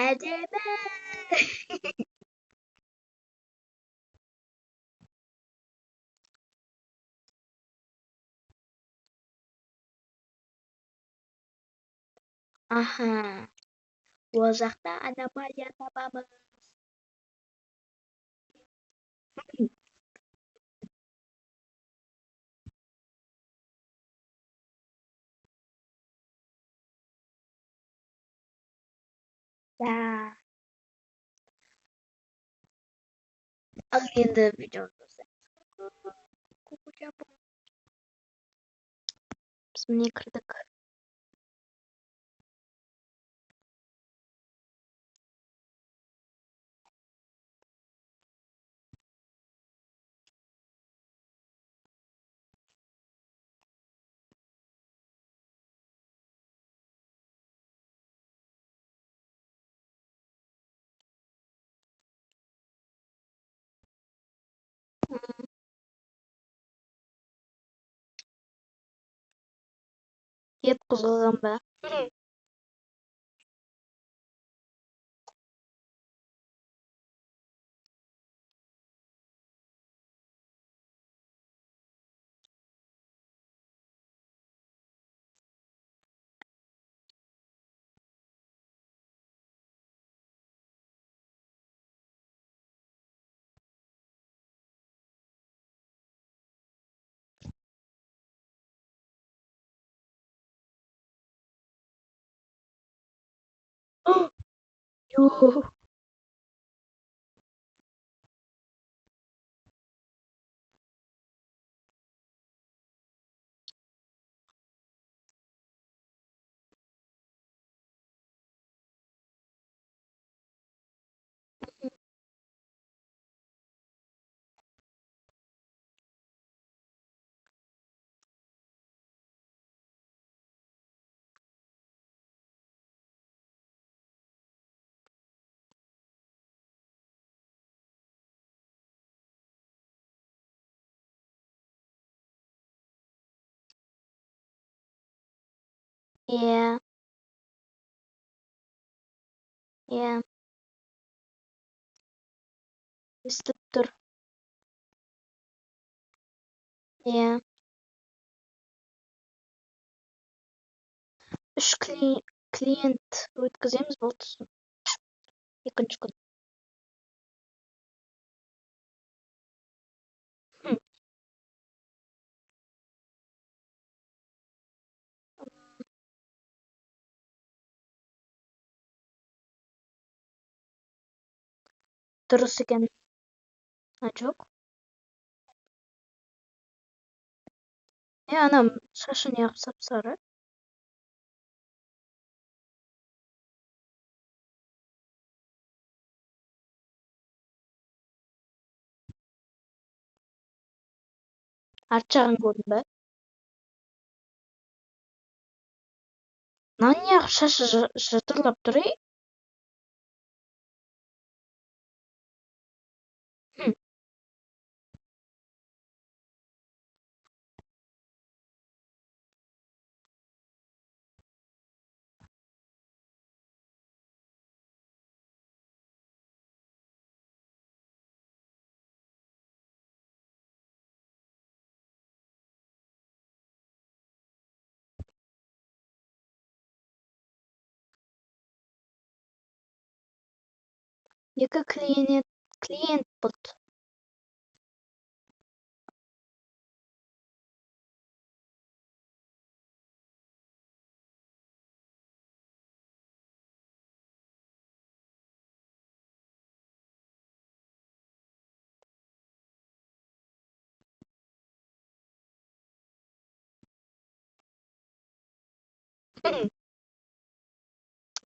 әдемі. Аха, ол жақта аномалия табамыз. Да. Ал енді видеоны біз міне кірдік. Ет қозғалған ба? Йо. Иә, иә, естіп тұр. Иә. 3 клиент өткіземіз болды. Екінші күн. Дұрыс екен. Жоқ. Анам шашы неғып сап-сары. Арт жағын көрдің бе? Мынау неғып шашы жытырлап тұр, ей? Екі клиент болды.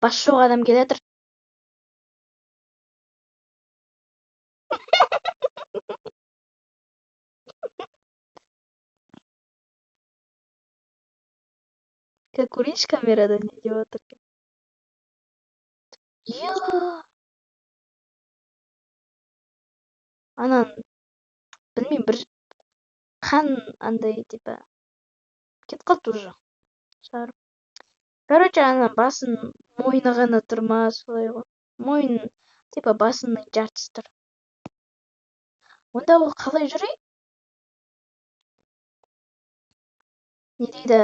Басы жоқ адам келатыр. Көрейінші камерада не деп отыр екен. Анан білмеймін, бір қан андай типа кетіп қалды уже. Короче, ана басын мойны ғана тұр ма, солай ғой. мойын типа басының жартысы тұр. Онда ол қалай жүрей? Не дейді?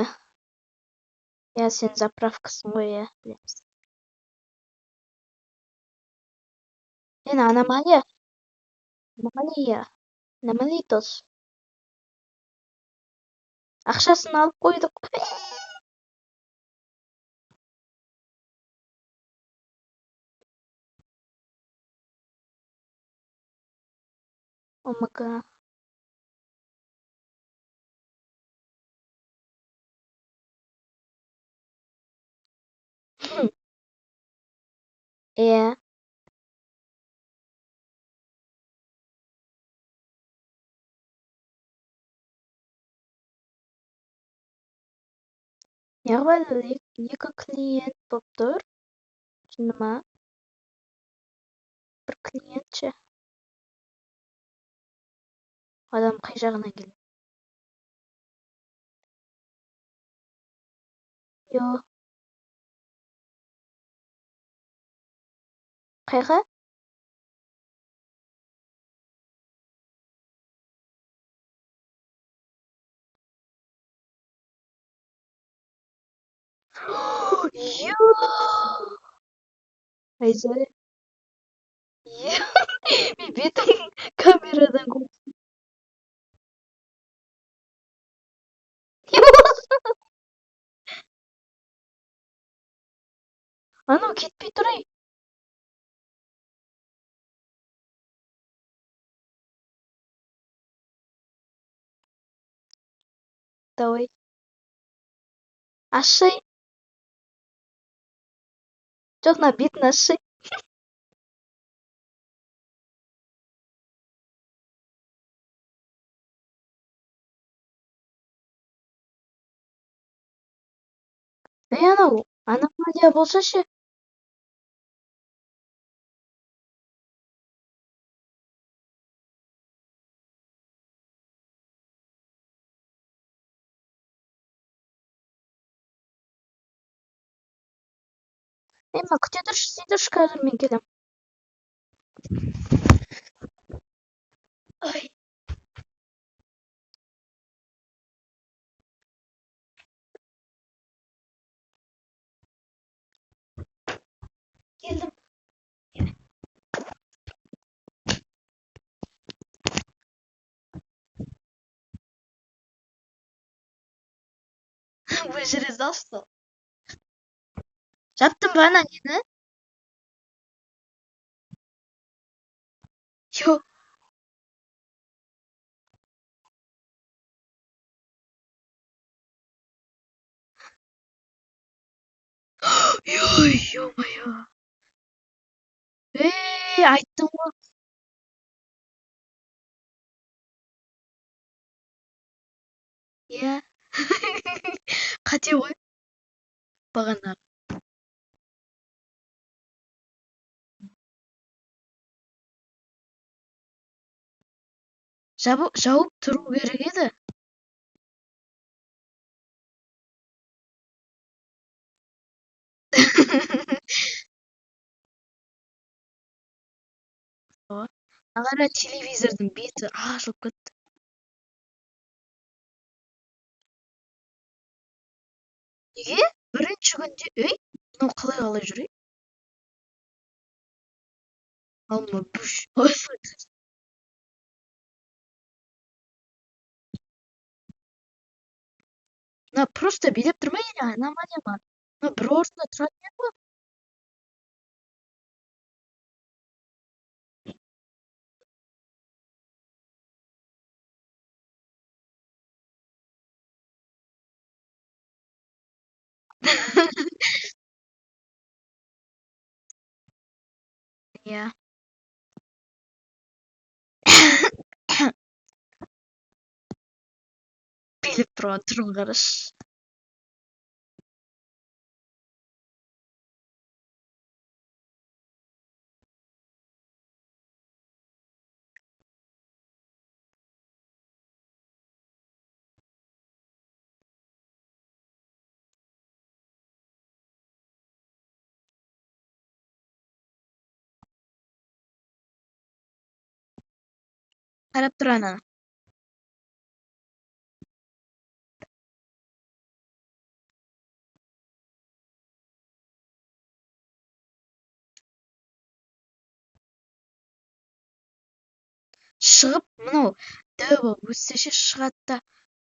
Иә, сен заправкасың ғой, иә, білеміз. Мен аномалия. Аномалия. Аномалитос. Ақшасын алып қойдық. Омага. Иә. Яғни екі клиент болып тұр. Шыны ма? Бір клиент ше. Адам қай жағынан келді? Йо. Қайға? Йо. Айзаре. Йо. Мен бетім камерадан көрдім. Анау кетпей тұрай. Давай. Ашай. Жоқ, мына бетін ашай. Анау аномалия болса ше. Мына күте тұршы, істей тұршы, қазір мен келем. Ой. Келдім. Бұл жерде залсыз. Жаптым ба ана нені? Йо. Ё-моё. Айттым ғой. Иә. Қате ғой. Бағана. Жауып тұру керек еді. Ағара телевизордың беті ашылып кетті. Неге? Бірінші күнде, мынау қалай жүрей? Алма бүш. Мына просто билеп тұрмай, аномалия ма? Мына бір орында тұратын еді ғой. Иә. Билеп тұрған түрін қарашы. Қарап тұр ананы. Шығып, мынау дәу болып өссеше шығады да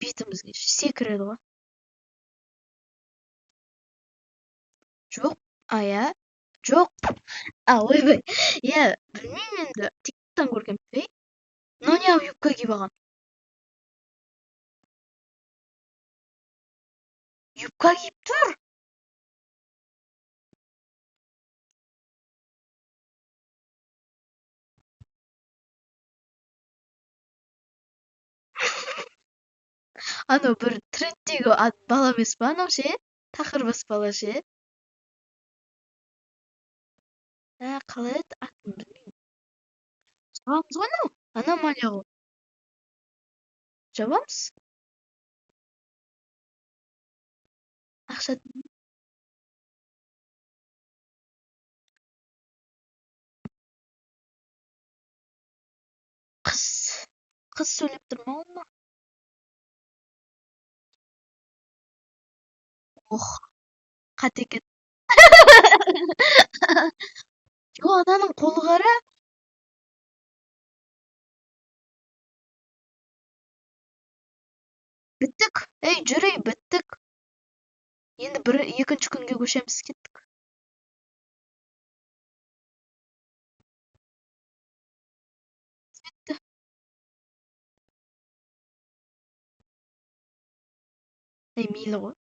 бетімізге секіреді ғой. Жоқ, иә, жоқ. Ойбай. Иә, білмеймін енді. Тиктоктан көргем. Мынау неғып юбка киіп алған? Юбка киіп тұр. Анау бір трендтегі бала емес па анау ше? Тақырбас бала ше? Қалай еді атын білмеймін. Жабамыз ғой анау. Аномалия ғой. Жабамыз. Ақша қыз. Қыз сөйлеп тұр ма оны? Ох, қате екен. Жоқ, ананың қолы қара. Біттік. Жүрей, біттік. Енді екінші күнге көшеміз, кеттік. Бітті. Мейлі ғой.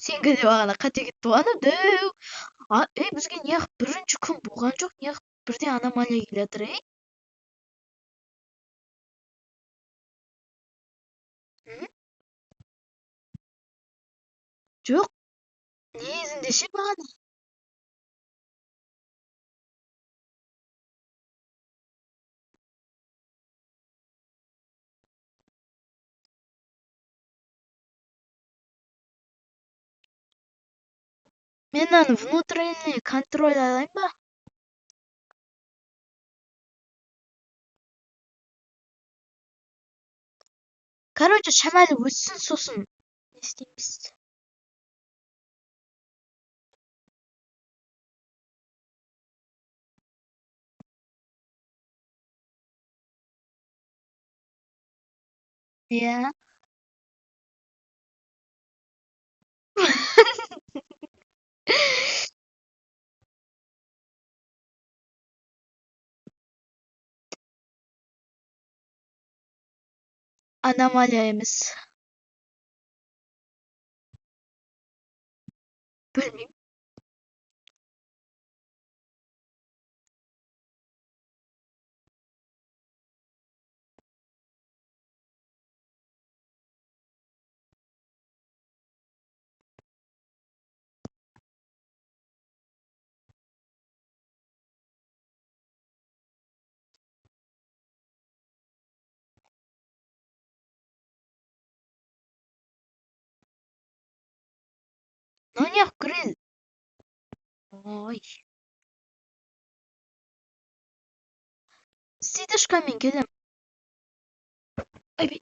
Сенгі де бағана қате кетті ғой ана дәу. Бізге неғып бірінші күн болған жоқ, неғып бірден аномалия келе жатыр, Жоқ, негізінде ше бағана. Мен мынаны внутренний контроль алайын ба? Короче, шамалы өссін, сосын не істейміз? Иә. Аномалия емес. Білмеймін. Мынау неғып кіреді? Ой. Сидышкамен келем. Ойбай.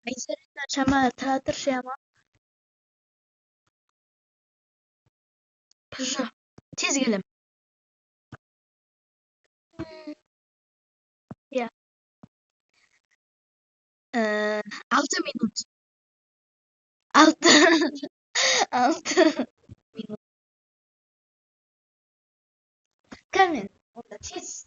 Айсарина чамаа театр шама. Хорошо. Тез келем. Я. 6 минут. 6. 6 минут. Камен. Onda tez.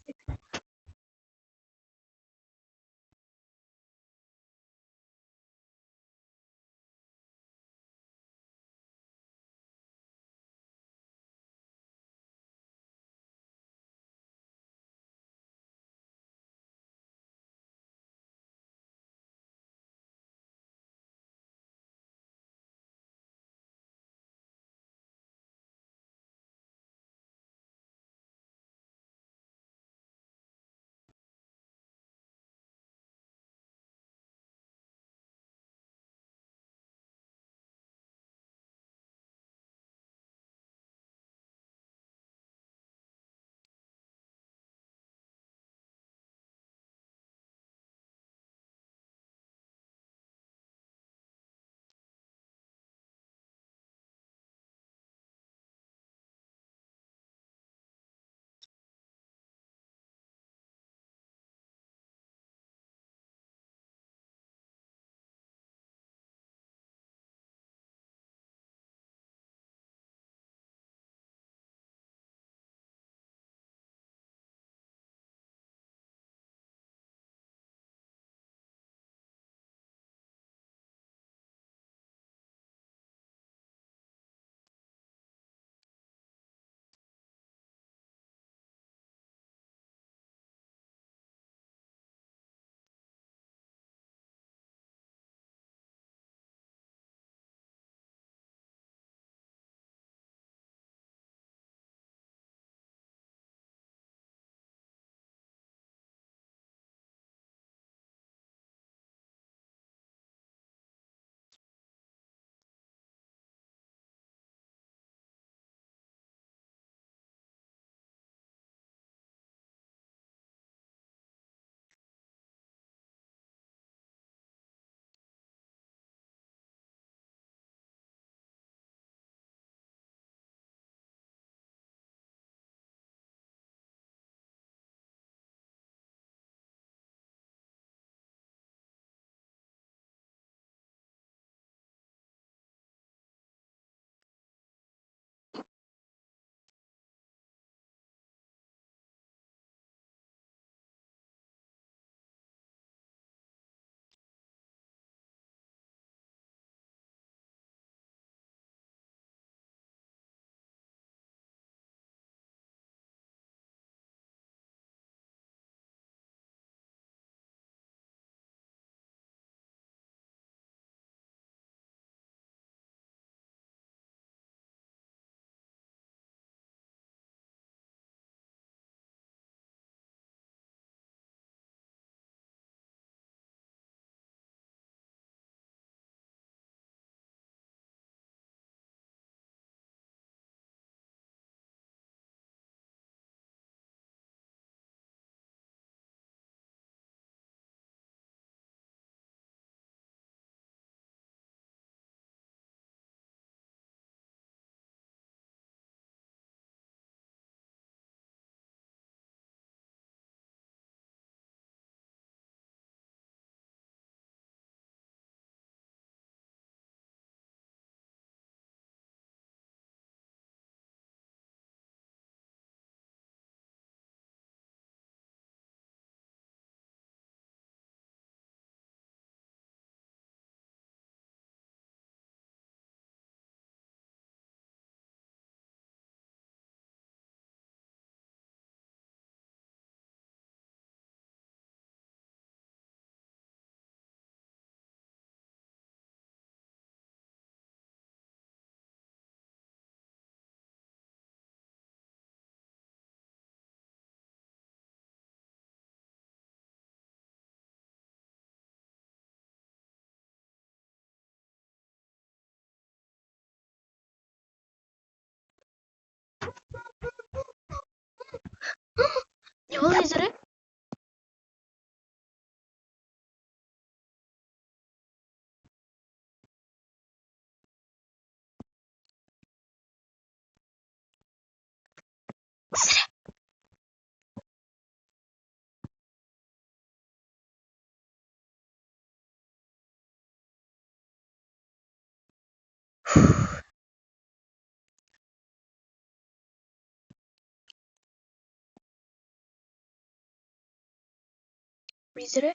Bizre.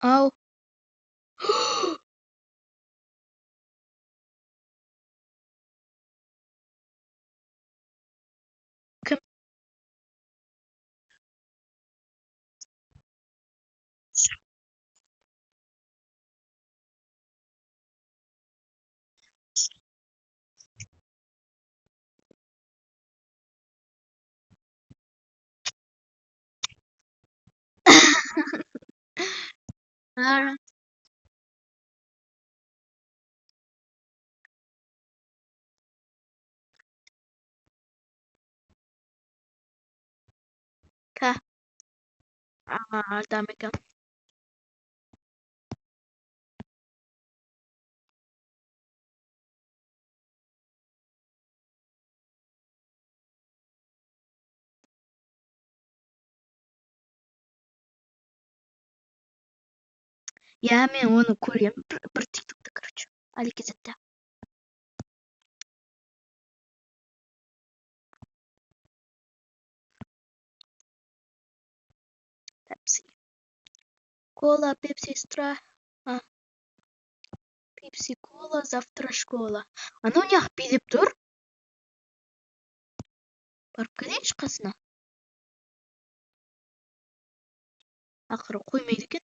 Au. Kim? Ara. Ka. Dami ka. Я мен оны көрем бір тиктокта, короче. Али кезетте. Пепси. Кола, пепси, стра. Пепси, кола, завтра школа. Аны неғып билеп тұр? Барып келейінші қасына. Ақыры қоймайды екен.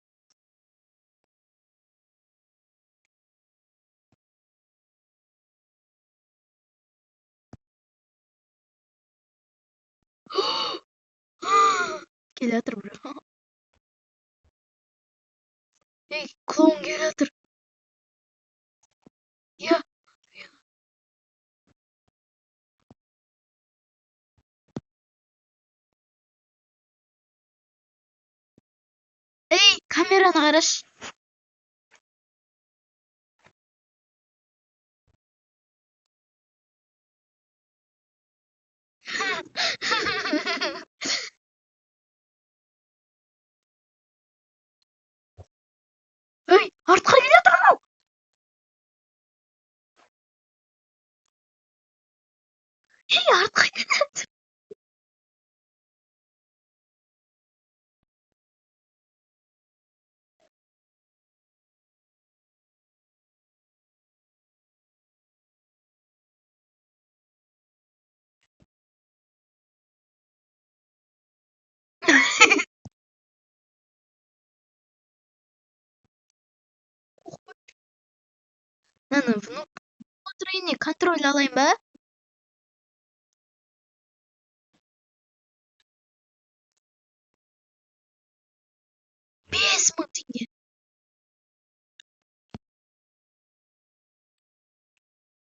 Келе жатыр біреу. Ей, клоун келе жатыр. Иә. Ей, камераны қарашы. Ей, артқа келе жатыр анау. Ей, артқа келе жатыр. Наны внутренний контроль алайын ба? 5.000 теңге.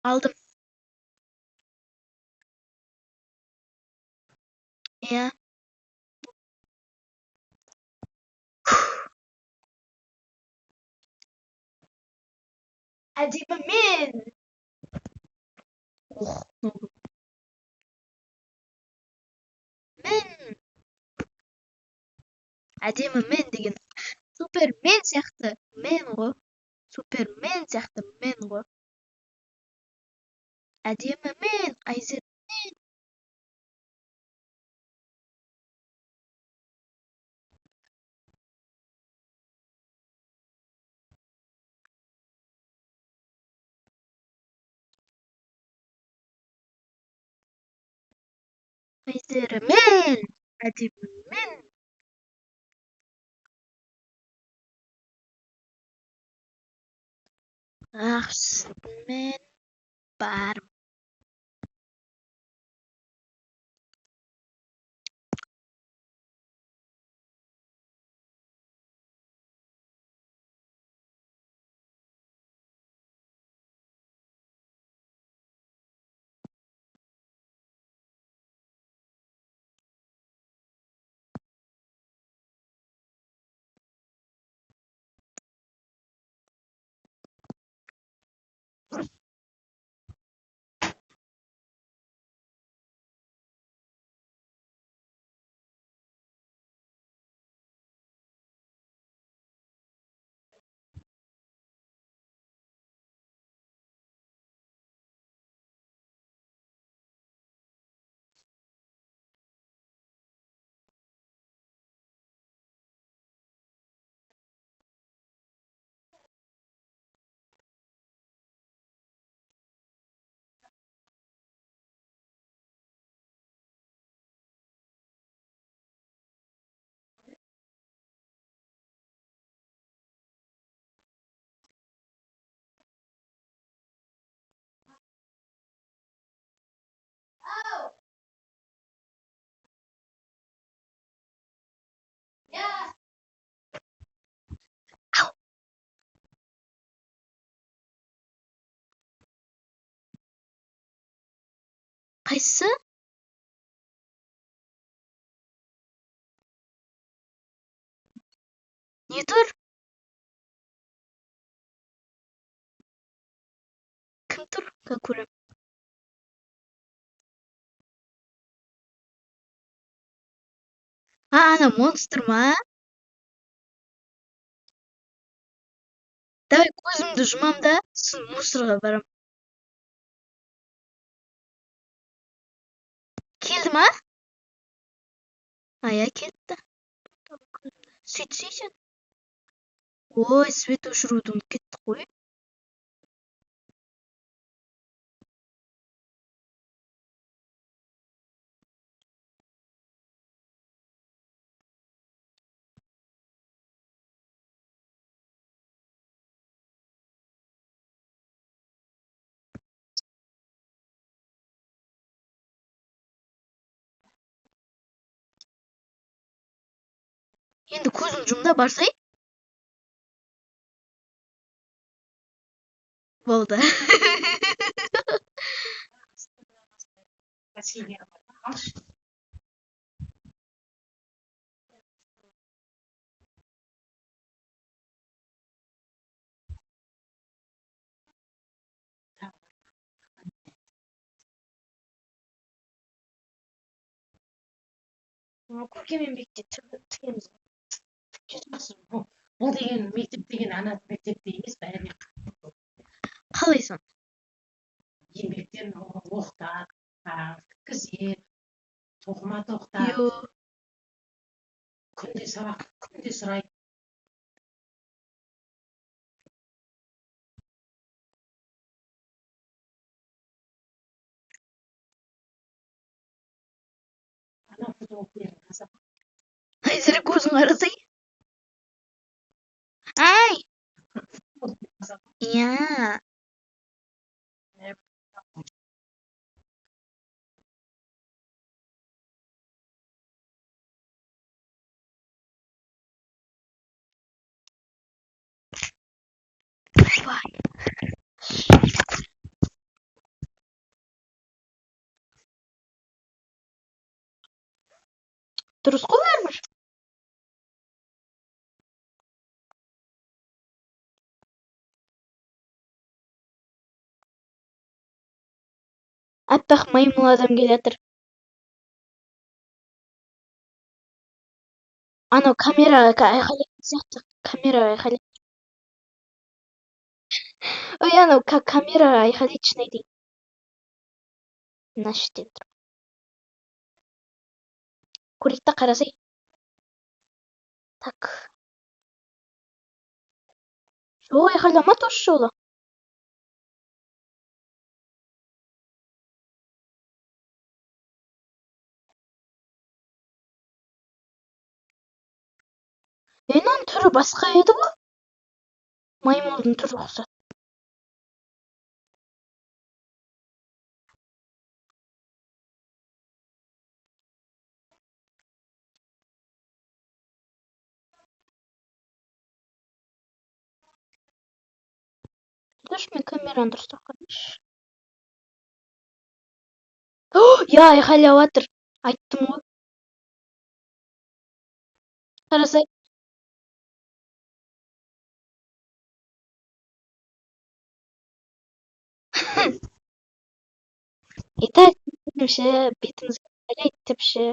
Алдым. Иә. Әдемі мен. Мен. Әдемі мен деген. Супермен сияқты мен ғой. Супермен сияқты мен ғой. Әдемі мен. Айзер мен. Айзер мен. Әдемі мен. Мен барым. Не тұр? Кім тұр? Көрем. Ана монстр ма? Давай көзімді жұмам да, сосын мусорға барам. Келді ма? Ая кетті. Сөйтсейшін. Ой, свет өшіруді ұмытып кеттік қой. Енді көзім жұмда барсай? Болды. Көркем еңбекте тігеміз. Бұл деген мектеп деген ана мектепте емес, бәріне Қалайсың? еңбектен оқытады, тіккізеді, тоқыма тоқытады, Йо. күнде сабақ, күнде сұрайды. Ана футболкаларын қазақ. Айзері көзің қарасай? Ай! Иә. Бай. Дұрыс қой бәрібір. Аппақ маймыл адам келатыр. Анау камераға айқайлайтын сияқты. Камераға айқайлайды. Ой, анау камераға айқайлайды шын айтайын. Мына шеттен тұр. Көрейік та қарасай. Так. Жоқ, айқайлама осы жолы. Мынаның түрі басқа еді ғой. Маймылдың түрі ұқсас. Дұрыс, мен камераны дұрыстап қарайыншы. Я, айқайлап жатыр. Айттым ғой. Қарасай. Итак, бетіңізге айқайлайды депші.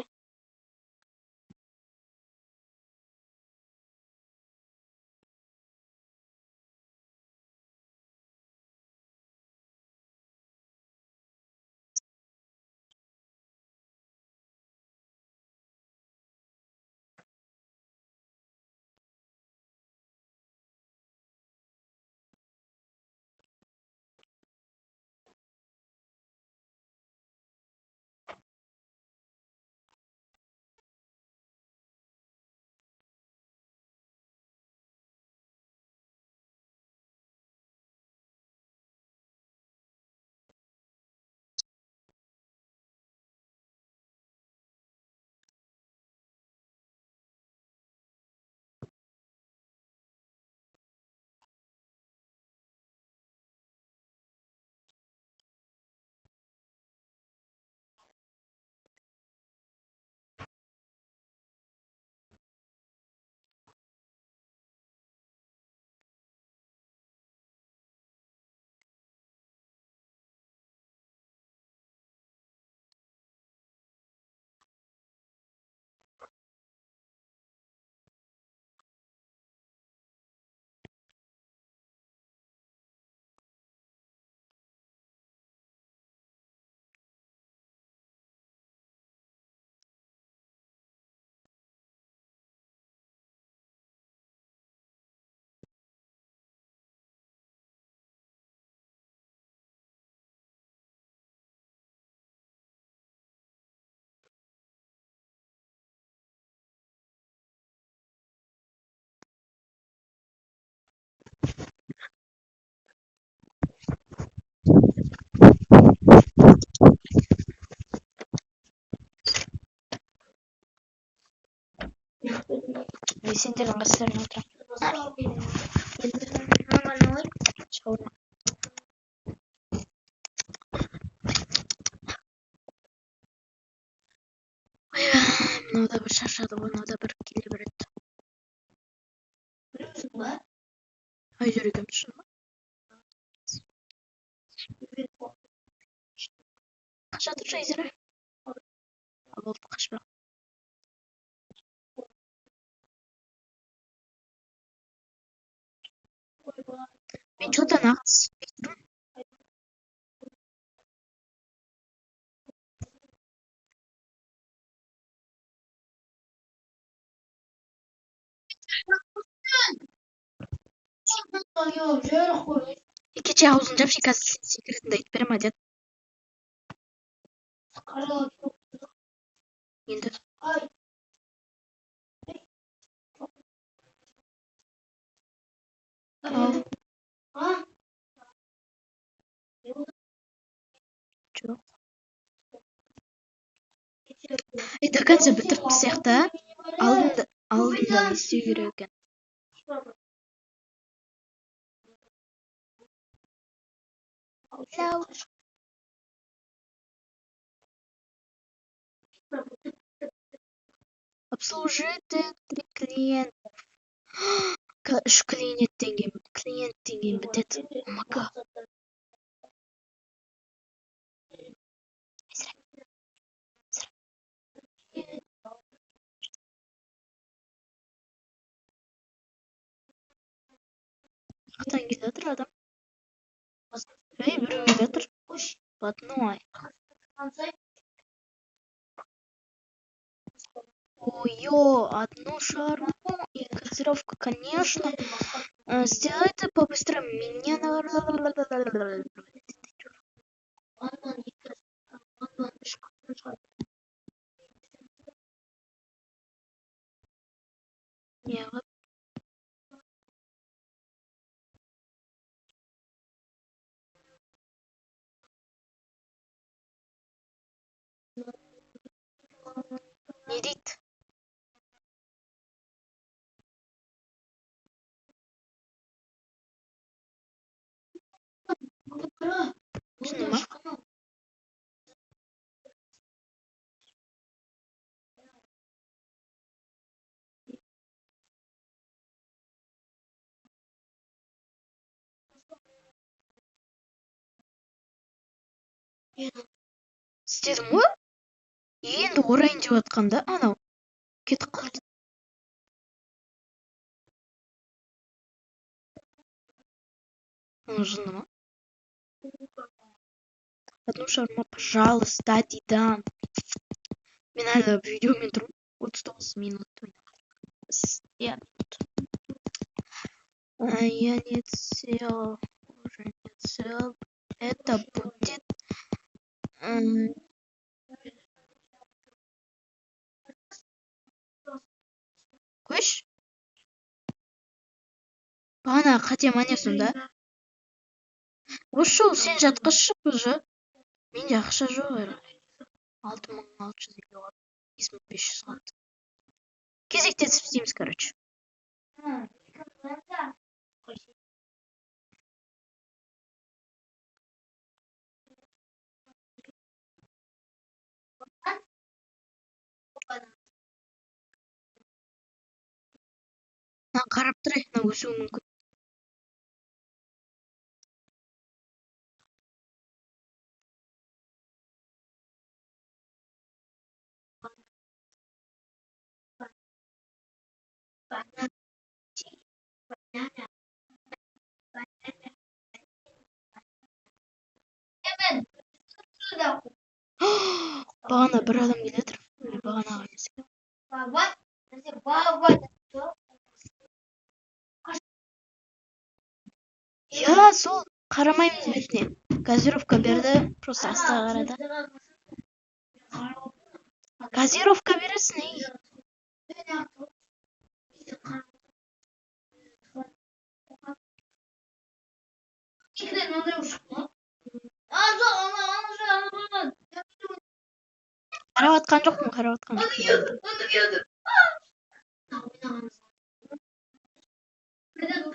сендердің қастарыңа отырамын. Шаурма. Мынау да бір шаршады, мынау да бір келе береді. Айдер екеуміз шын ма? Қаша тұр Жайзира. Болды, қашпа. Мен что-то нағыз. Кеше аузын жапшы, қазір секретіңді айтып берем, деді. Енді. Жоқ. До конца бітіріп сияқты, алдында не істеу керек екен? Обслужить 3 клиентов. 3 клиенттен кейін бітеді. Омага. Қақтан келе жатыр адам. Біреу келе жатыр. Блатной. Ой-ё, одну шаурму и газировку, конечно. Сделайте побыстрее меня. Не дейді? Шыны ма? Істедім ғой? Енді орайын деп жатқанда, анау кетіп қалды. Жыны ма? Одну шаурма, пожалуйста, дейді. Мен әлі видеомен тұрмын. 39 минут. Я не цел. Уже не цел. Это будет... Көш? Бағана қатем ане сонда. Ошол сен жатқызшы уже. Менде ақша жоқ әлі. 6650 қалды. 2500 қалды. Кезектесіп істейміз, короче. Қарап тұрайық, мына өсуі мүмкін. Бағана бір адам келе жатыр. Бағана несі? Я, сол қарамаймыз бетіне. Газировка берді, просто астыға қарады. Газировка бересің, ей. Қарап атқан жоқпын. Sen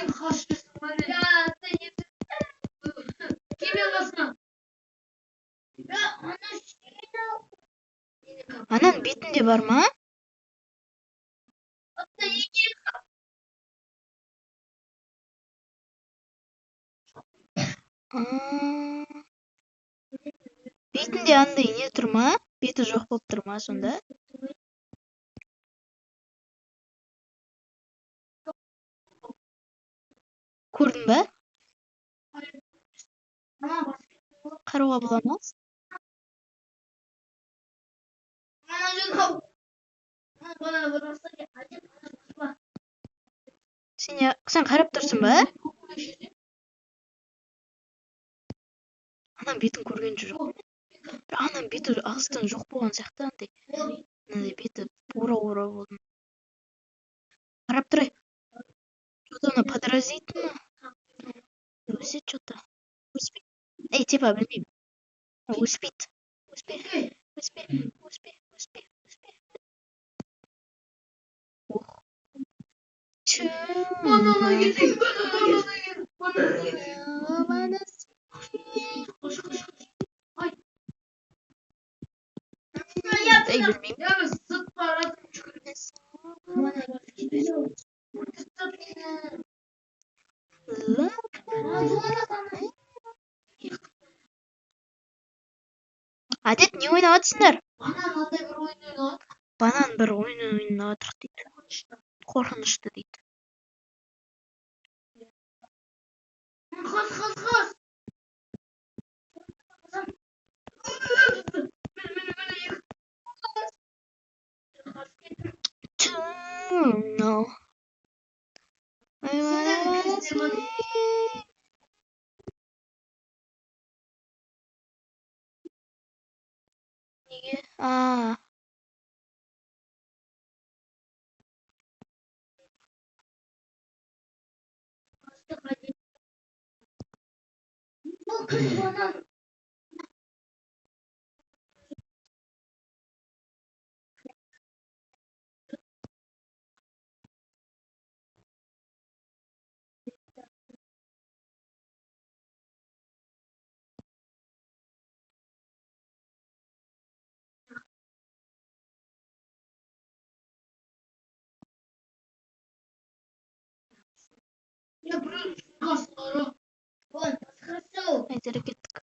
kaçtısın bana. Kim yalasın? Анан бетинде барма? Бетинде андай не турма? Бети жок болуп турма сонда? Көрдүң ба? Кароога болобу? Сен карап турсуң ба? Анан бетин көргөн жок. Анан бети алыстан жок болгон сыяктуу андай бети бура болду. Карап турай. Что-то она подразительно. Өсөт что-то. Успей. Типа билбейм. Успейт. Ух. Эй, билбейм. Адет не ойнап атсыңдар? Банан бир ойун ойнап атык дейт. Коркунучтуу дейт. No. Неге? Айдары кеттик.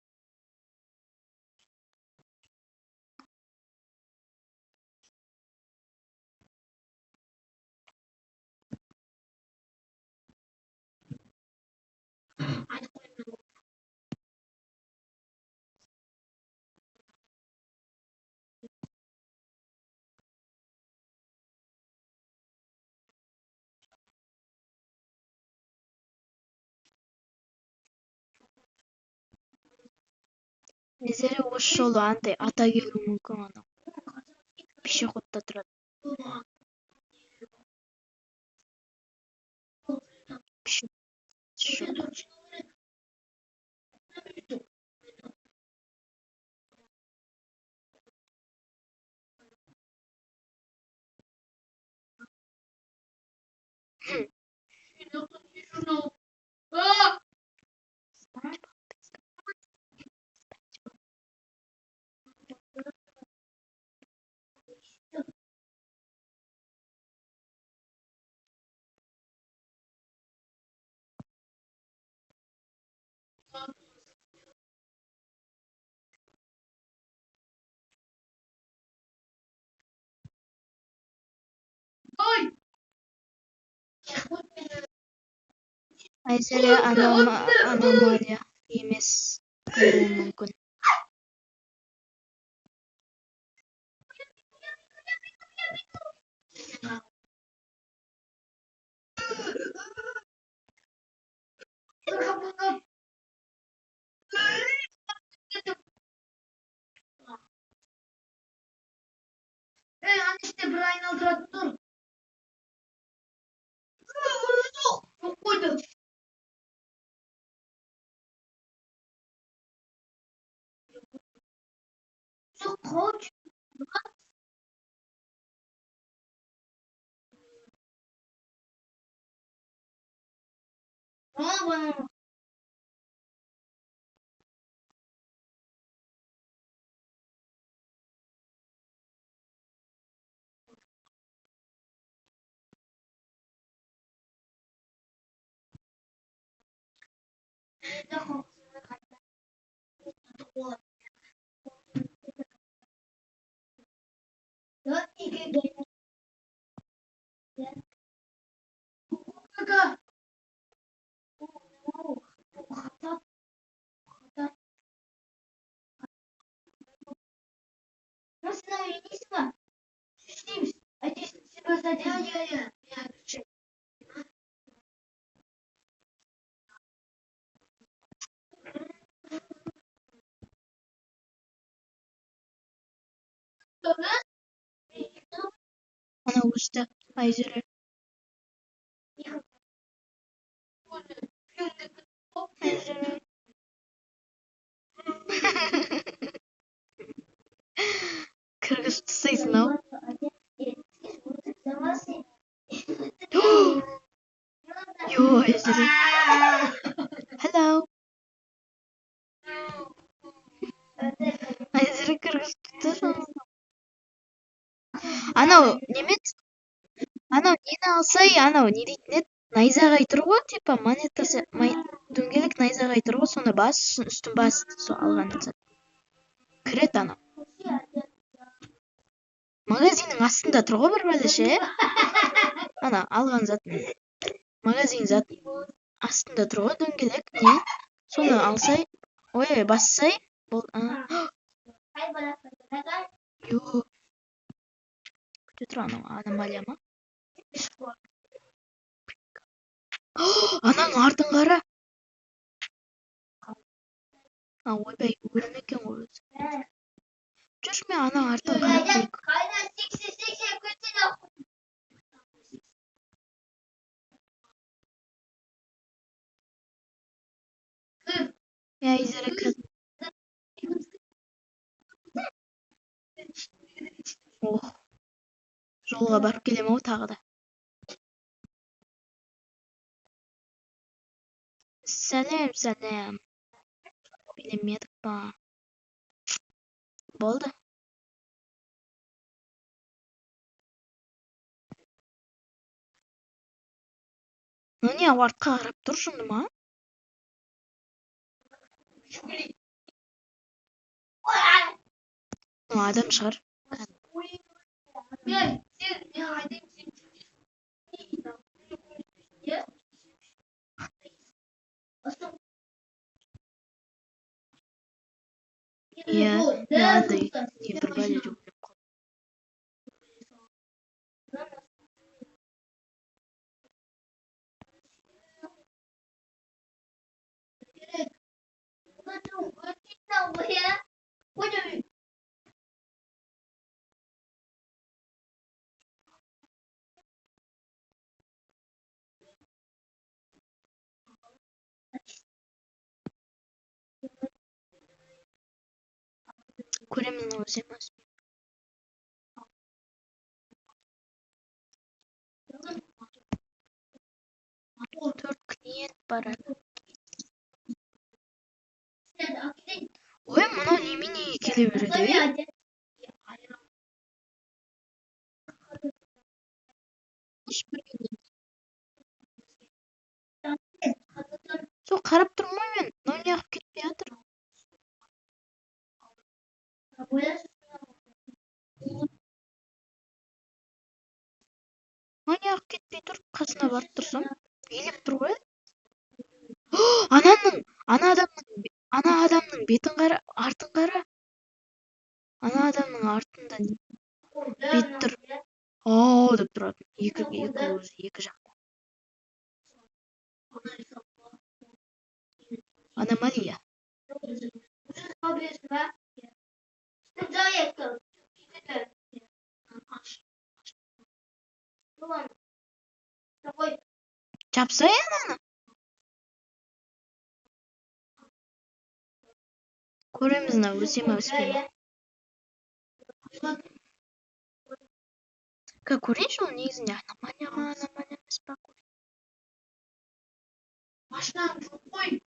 Незере ошол андай ата келүү мүмкүн анан. Пешеходдо турат. Айзере аномалия эмес болуу мүмкүн. Аниште бир айналдырат тур. Жок койду. Жок койчу. Bana. Kanka. Nasıl iyisi var? Şişliymiş. Ateşli böyle ya. Ana usta Ayzere. Ayzere. Kırgız tutsayısın o. Yo Ayzere. Hello. Ayzere Kırgız tutsayısın. Анау немец анау нені алсай анау не дейтін еді найзағай тұр ғой типа монетасы дөңгелек найзағай тұр ғой соны бас үстін бас сол алған зат кіреді анау магазиннің астында тұр ғой бір бәлеше ана алған зат магазин зат астында тұр ғой дөңгелек не соны алсай ой бассай Yo. Күте тұр анау аномалия ма анаң артын қара ойбай өлім екен ғой өзі жүрші мен анаң артын қарап я Айзере ох жолға барып келем ау тағы да сәлем сәлем білемедік па болды ну не артқа қарап тұр жынды ма адам шығар иә мынадай бір бәле жоқ көремін өзі емес төрт клиент барады ой мынау неменеге келе береді сол қарап тұрмын ғой мен мынау неғып кетпей жатыр мынау неғып кетпей тұр қасына барып тұрсам билеп тұр ғой ана адамның бетін қара артын қара ана адамның артында бет тұр ооо деп тұратын екі жақта аномалия жапсай ананы көреміз мына өсе ме өспей ме көрейінші ол негізінде аномалия ма емес па машинаң жоқ қой.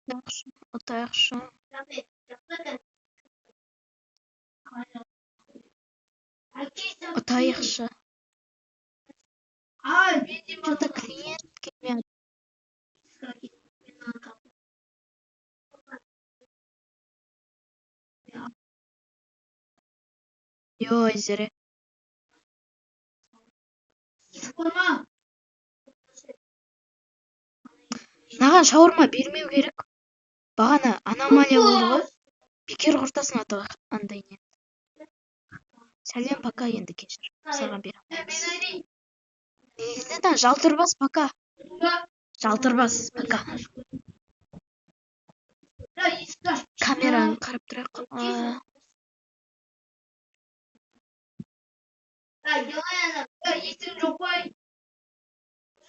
Yaxşı, ota yaxşı. Ota yaxşı. Ай, бензин Что-то клиент келмей. Yo, Айзере. Шұқырма. Маған шаурма бермеу керек. Бағана аномалия болды ғой. Бекер құртасың андай не. Сәлем, пока, енді кешір. Саған берем. Мен айдайын. Неден жалтырбас, пока. Жалтырбас, пока. Камераны қарап тұрайық. Есің жоқ қой.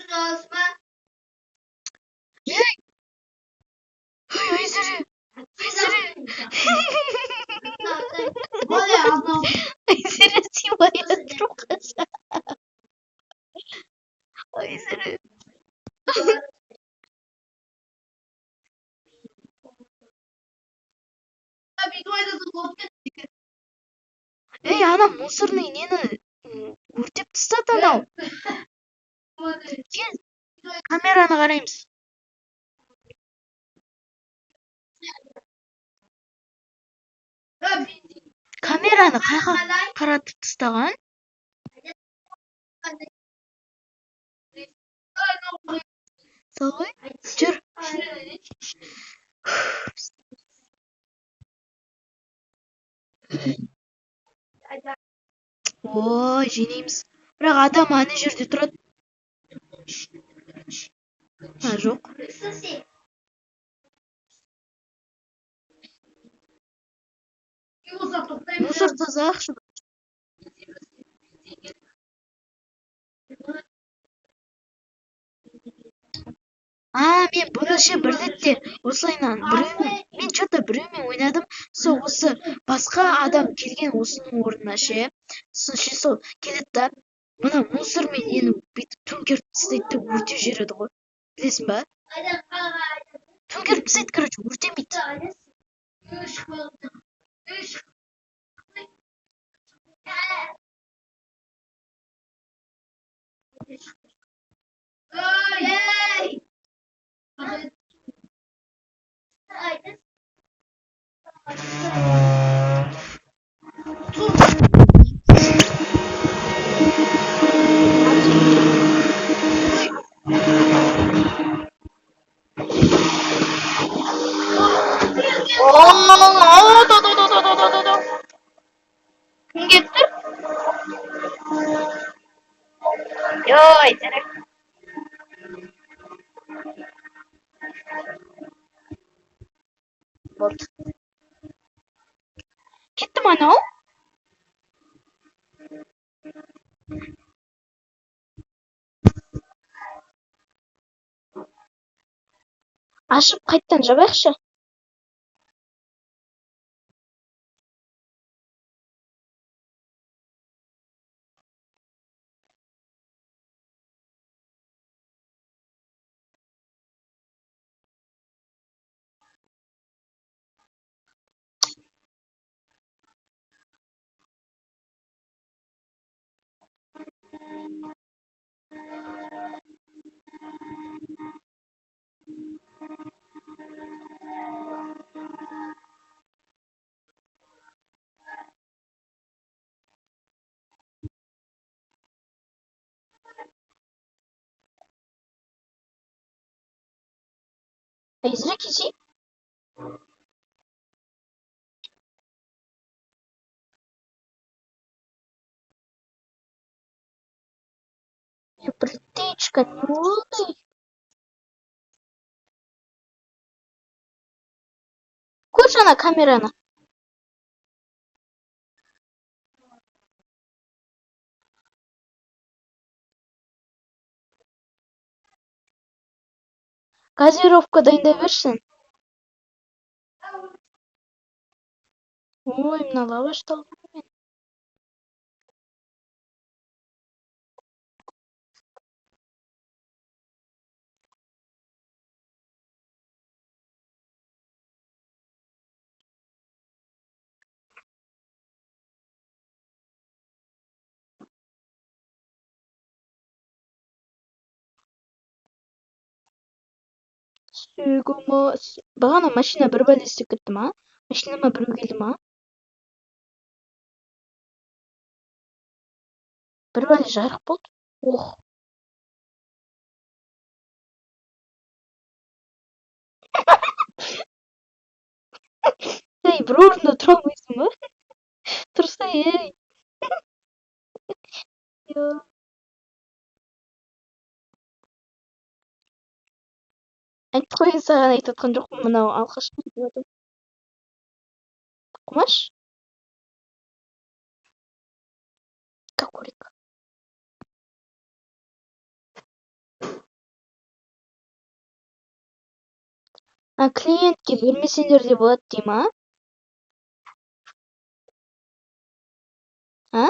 Жүз аласың ба? Ой, Айзере. Айзере. Айзере, сыйлай отырып қалса. Айзере. Ей, ана мусорный нені өртеп тастады анау. Кел, камераны қараймыз. Камераны қайға қаратып тастаған? Солай? Жүр. Ой, жинейміз. Бірақ адам ана жерде тұрады. Жоқ. Мусор таза ақшы. Мен бұны ше бір ретте осылайынан мен что-то біреумен ойнадым. Осы басқа адам келген осының орнына ше. Сол келеді да, мына мусормен нені бүйтіп төңкеріп тастайды да өртеу жібереді ғой. Білесің ба? Төңкеріп тастайды, короче, өртемейді. Кім кетті? Йой, Айзере. Болды. Кетті ма анау? Ашып қайттан жабайықшы. Айзере кетейін. Птичка, не болды. Көрші ана камераны. Газировка дайындай берсін. Ой, мына лавашты алғанмын мен. Бағана машина бір бәле істеп кетті ма? Машинама біреу келді ма? Бір бәле жарық болды. Ох, ей, бір орында тұра алмайсың ба? Тұрса, ей. Йо. Айтты ғой, саған айтып жатқан жоқпын, мынау алғашқы деп жатыр. Құмаш? Кокорик. Клиентке бермесеңдер де болады дей ма? А?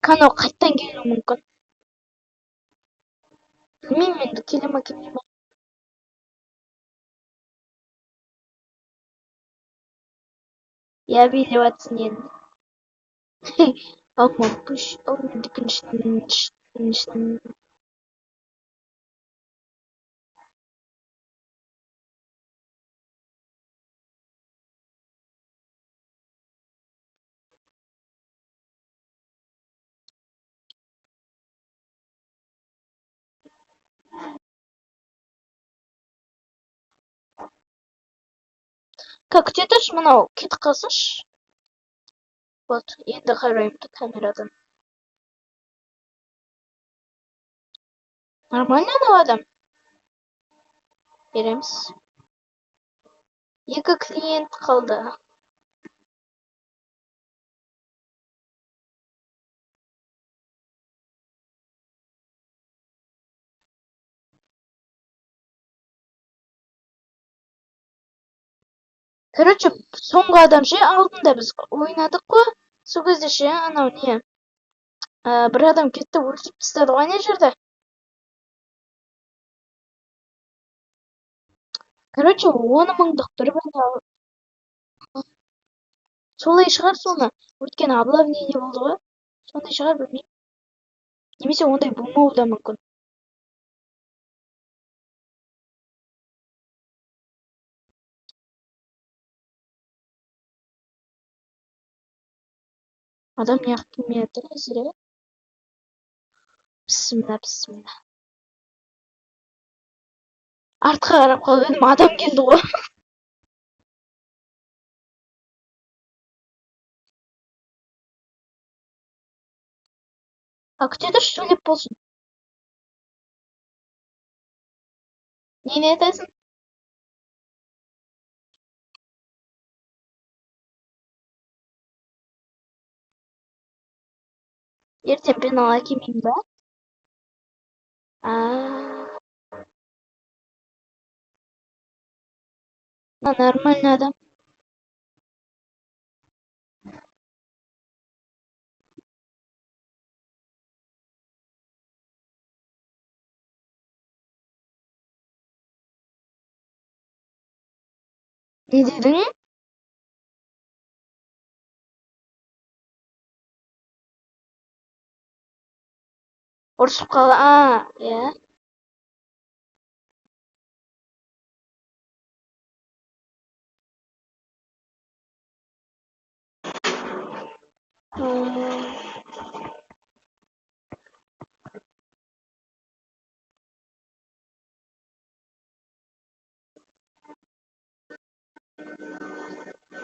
Канал қайттан келуі мүмкін. Білмеймін енді, келе ма келмей ма. Я билеп жатсың енді. Алма пуш, Как етеш мынау кетіп қалсыншы. Вот, енді қараймын камерадан. Нормально анау адам? Береміз. Екі клиент қалды. Короче, соңғы адам ше, алдында біз ойнадық қой. Сол кезде ше, анау не? Бір адам кетті, өлтіріп тастады ғой ана жерде. Короче, 10 мыңдық бір бәле алып. Солай шығар соны. Өйткені облавнение болды ғой. Сондай шығар, білмеймін. Немесе ондай болмауы да мүмкін. Адам неғып келмей жатыр, әзірге. Бісміллә. Артқа қарап қалып едім, адам келді ғой. Күте тұршы, сөйлеп болсын. Нені айтасың? Ертең пенал әкелмеймін ба? Нормальный адам. Не дедің? Ұрысып қалды. Иә.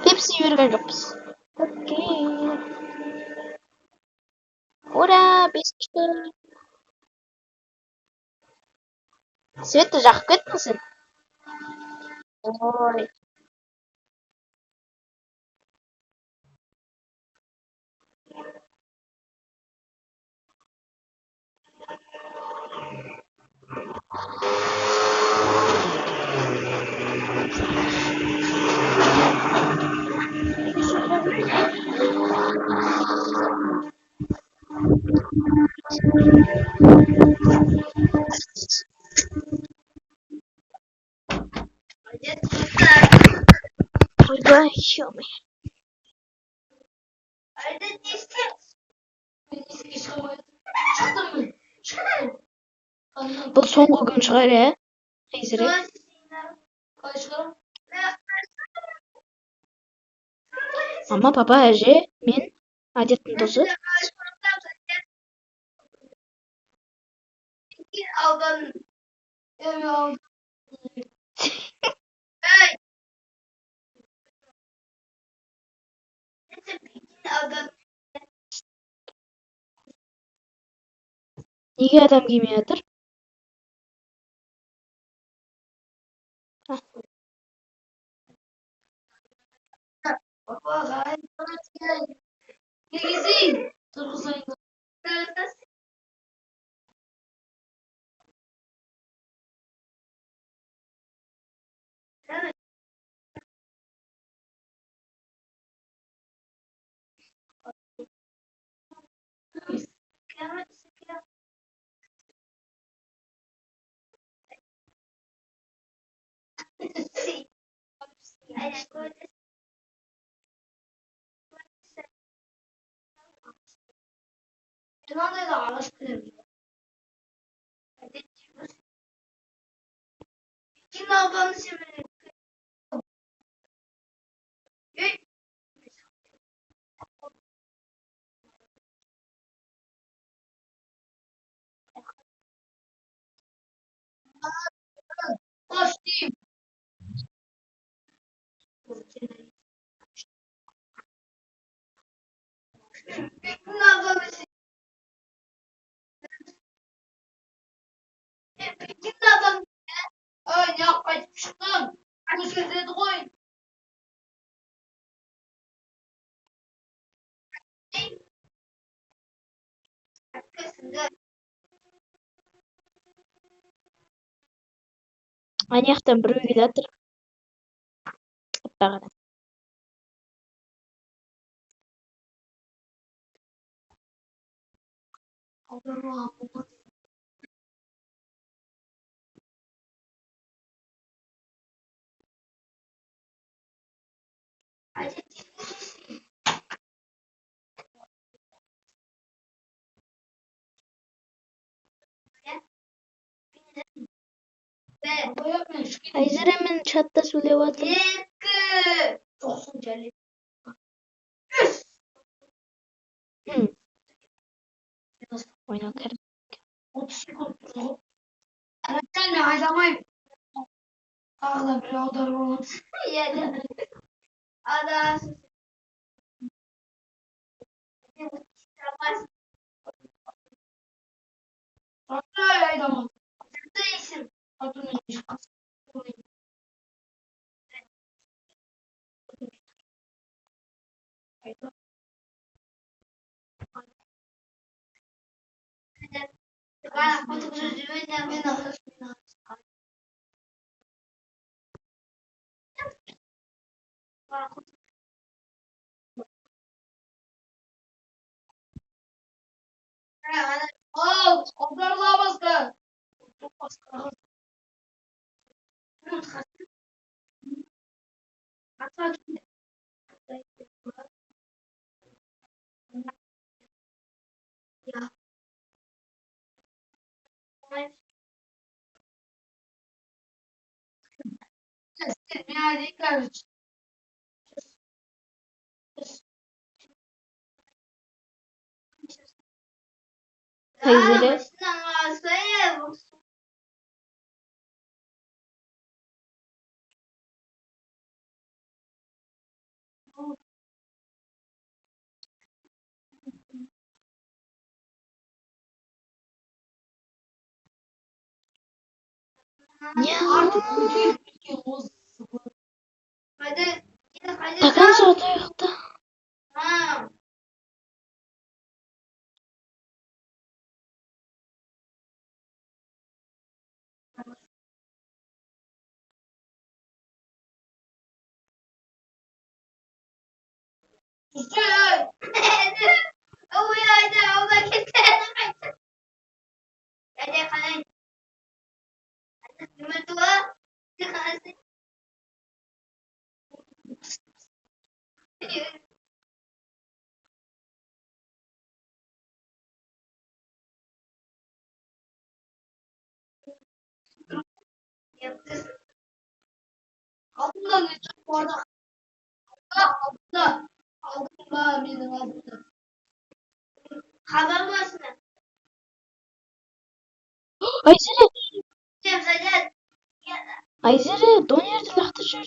Пепси берген жоқпыз. Окей. Ура, 5-2. Светті жақып кеттің сен? Ой. Ой, ё-мо. Бұл соңғы күн шығар, ә? Айзере. Мама, папа, әже, мен, Адеттің досы. Неге адам кимей жатыр? Ана жақтан біреу келе жатыр. Аппағана. Айзере, мен чатта сөйлеп жатырмын. Ойнау керек. Айзере. Тақан соғыты ұйықта. Oradan geçip orada. Aldın. Aldın mı benim aldın. Haber başına. Айзере, Cem Sacat. Айзере, донерді лақты жүр.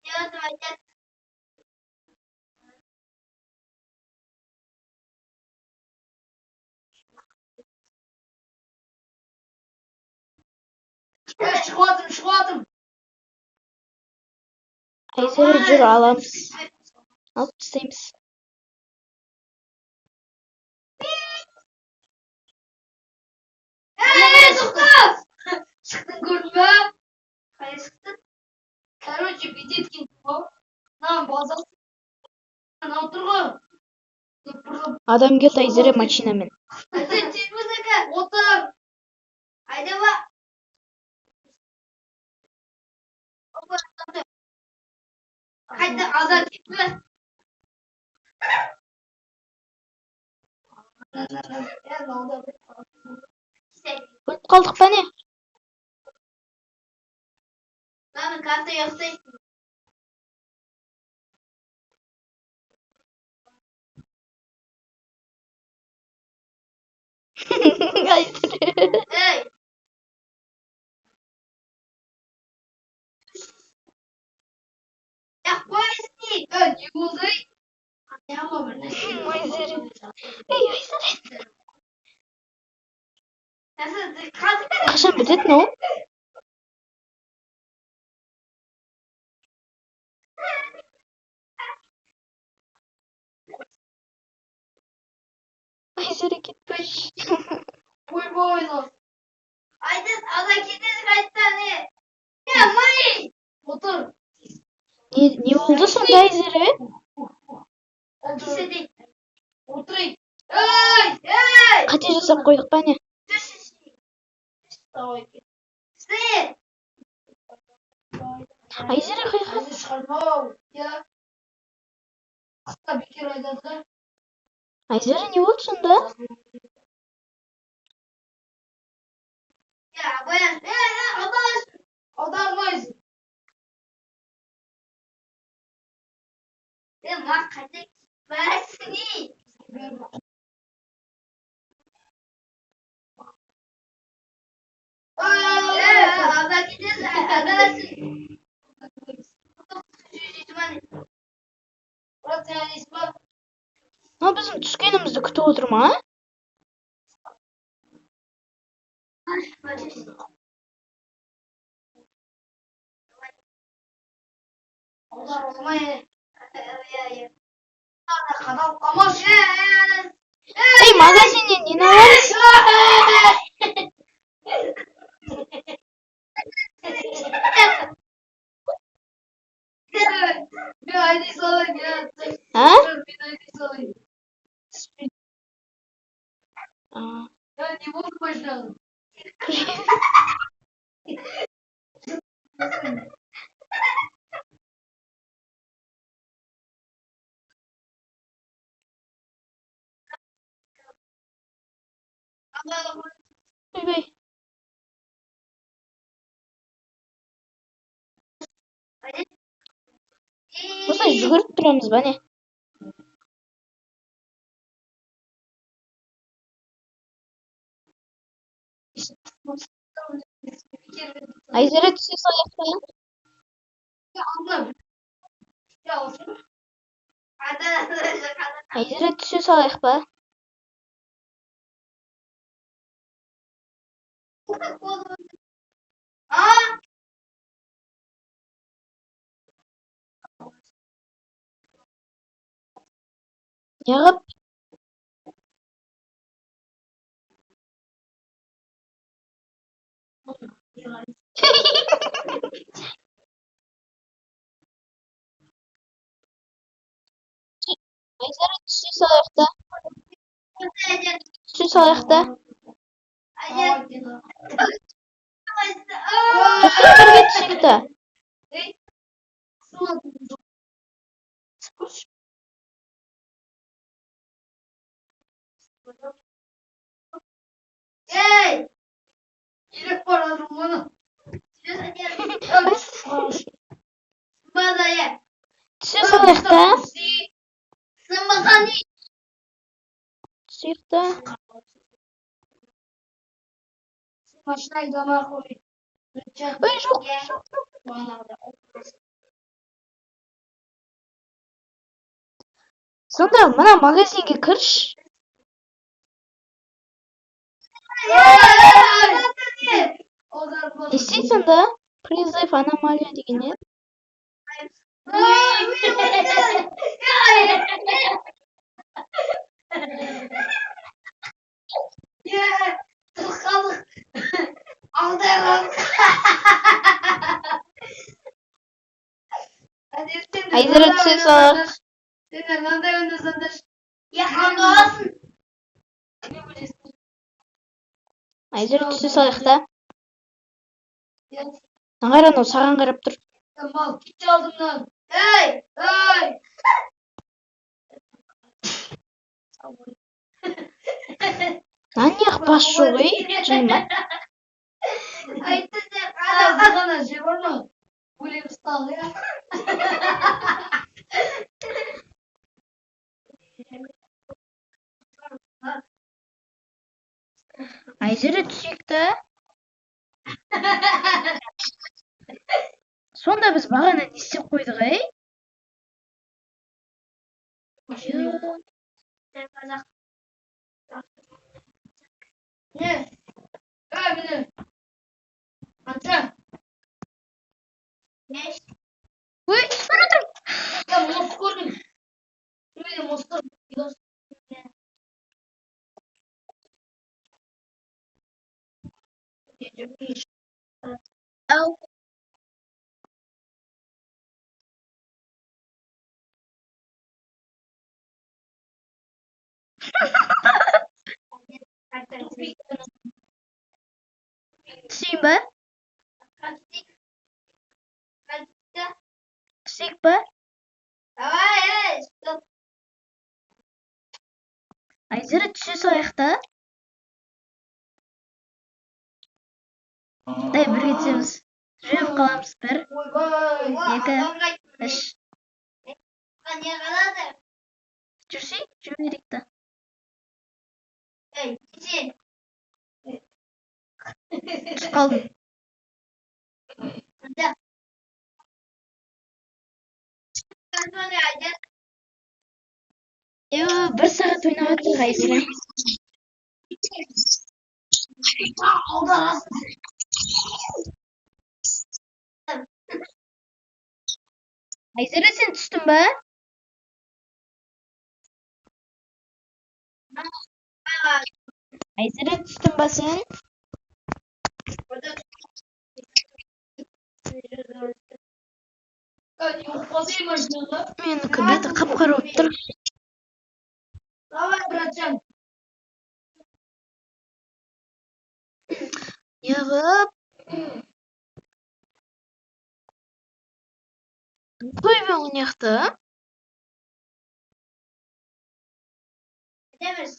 Cem Sacat. Çıkmadım. Айзере жүр, аламыз. Алып тастаймыз. Çıktın. Çıktın gördün mü? Hayır çıktın. Короче, бедеткин. Нам базал. Нам тұрғы. Адам келді Айзере машинамен. Ayda çizmesene. Otur. Haydi bak. Haydi azar gitme. Өліп қалдық па не? Lan kartı yoksa Айзере. hey. Ya koysi. Ya yumurta. Ya mama ne? Айзере. Ей, Айзере. Nasıl kartı? Қашан бітетін ол? Айзере кетпеш. Oyna. Haydi azar gideriz kaç tane. Ya Mari. Otur. Не болды сонда Айзере? Otur. Otur. Hey. Қате жасап қойдық па не? Sen. Айзере қайқа. Hadi çıkarma. Ya. Hatta bir kere oynadı. Айзере не болды сонда? Ya bayan. Ya adaş. Adarmayız. Ya mak hadi. Versini. Abla gideceğiz. Adaşın. Burası yani ismi. Мына біздің түскенімізді күтіп отыр ма? Ей, магазиннен нені аламыз? Bir aynı salın ya. А? Bir aynı salın. А, Ya ne oldu başına? ойбай. Осылай жүгіріп тұрамыз ба не? Айзере түсе салайық па? Айзере түсе салайық па? Неғып? Айзере түсе салайық та. Түсе салайық та. Тоқсан бірге түсейік та. Hey! Yürek var Bunu. Badaya. Түсі салайық та. Сынбақан не? Түсейік та. Машина айдамай қой. Ой, жоқ, сонда мына магазинге кірші. Не істейсің да? Призыв аномалия деген не? Айдары түсе салайық. Айдары түсе салайық та. Нағар анау саған қарап тұр. Мал, кетші алдымнан. Ей! Нанеғ бас жоқ, жайма. Айтты де, ғана жеп орны. Өлем ұсталы, я. Айдары түсейік та. Сонда біз бағана не істеп қойдық, ей? Не? Міне. Қанша? Ой, бара тұр. Я мост көрдім. Мен мост көрдім. Ау. Түсейін ба? Түсейік ба? Давай, стоп. Айдары түсе салайық та. Дай бірге түсеміз. Жүріп қаламыз. 1, 2, 3. Не қалады? Жүрсей, жүре берейік та. Ей, сен. Түсіп қалдым. Да. Қандай айдар? 1 сағат ойнап отырық Айзера. Айзера, сен түстің ба? Айзера, түстің ба сен? Менікі беті қап-қара болып тұр. Давай, братжан. Яғып. Қой бе ойнақта? Деміз.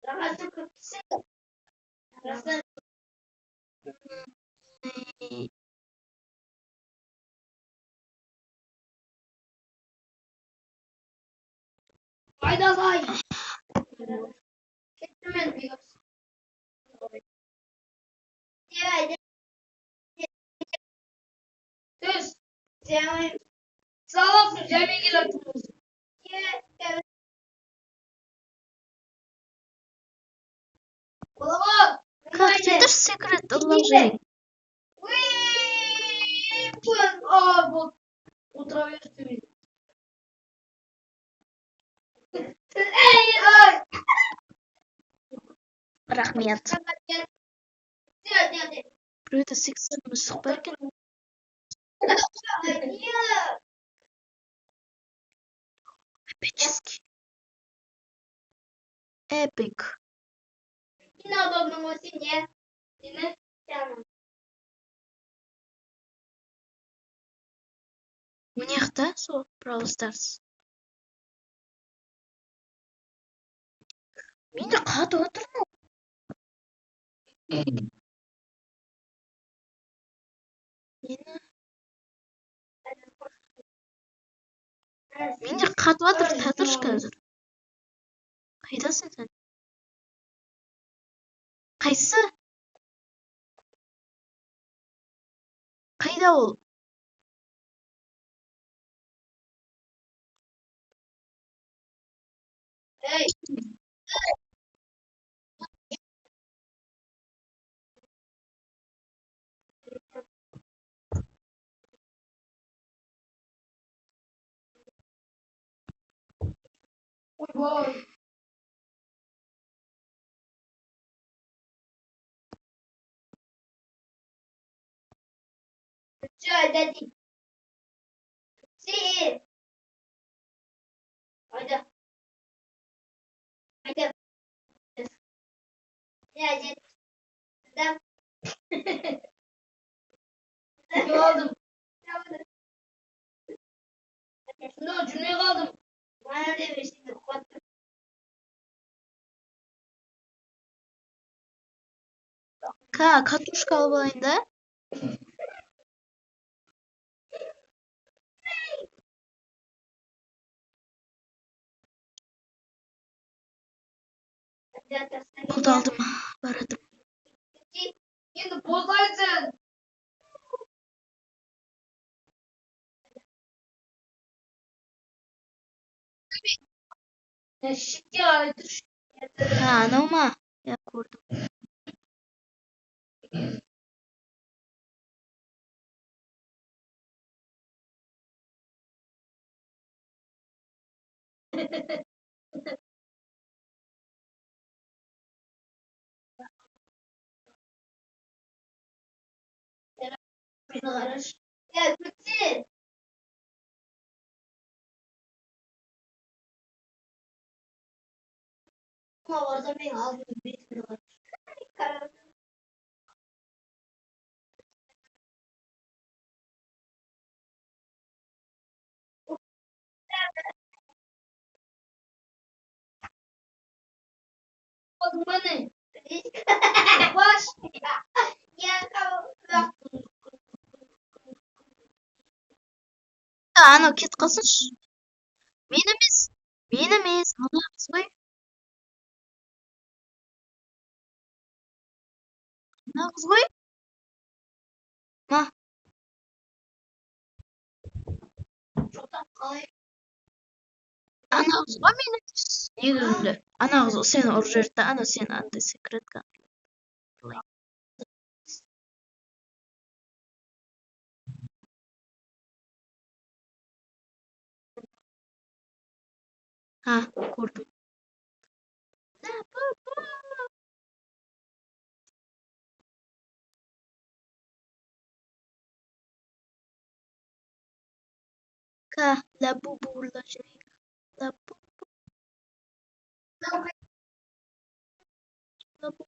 Рағасы көптісі. Рағасы. Айдалай. Кеттім мен бейгіз. Түс. Саламсың, жәмен келіп. Олама. Как тебе тоже секрет отложений? Вот. Утравишь ты. Рахмет. Біреуді сексуал мысық бар екен. Эпический. Эпик. Неудобно осенне. Мынаяқта сол Brawl Stars. Мен де қатып отырмын. Мені менде қатыватыр тәтірш қазір. Қайдасың сен? Қайсы? Қайда ол? Ей, ойбай. Все, дәди. Сен. Haydi. Haydi. Ya git. Adam. Ne oldu? Ne oldu? Şunu cümleye kaldım. Bana demiştin. Катушка алып алайын да. Пулды алдым. Баратым. Енді бозайсың. Шикке айтыш. Анау ма? Я көрдім. Ya bitti. Ama orada ben aldım. Bitmiyor. Oldu bana. Baş. Ya kavga. Анау кетіп қалсыншы. Мен емес. Ана қыз ғой. Ана қыз ғой. Ма? Жоқтан қалай. Ана қыз ғой мен емес. Негізінде. Ана қыз сені ұрып жіберді. Ана сені андай секретка. Көрдім. La бубу la жрейка. La бубу. La бубу.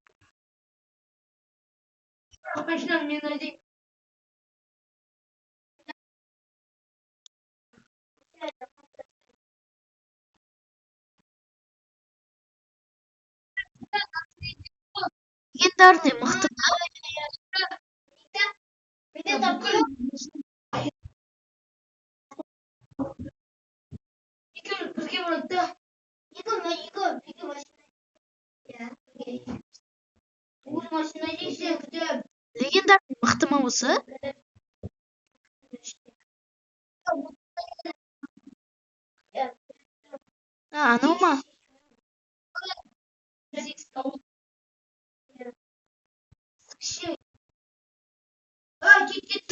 Başından ben hadi. Легендарный мықты. Bir de tapkır. İki birge bıraktı. İki başına. Ya. Uğur başına işte kütüp. Легендарный мықты ма осы? Анау ма?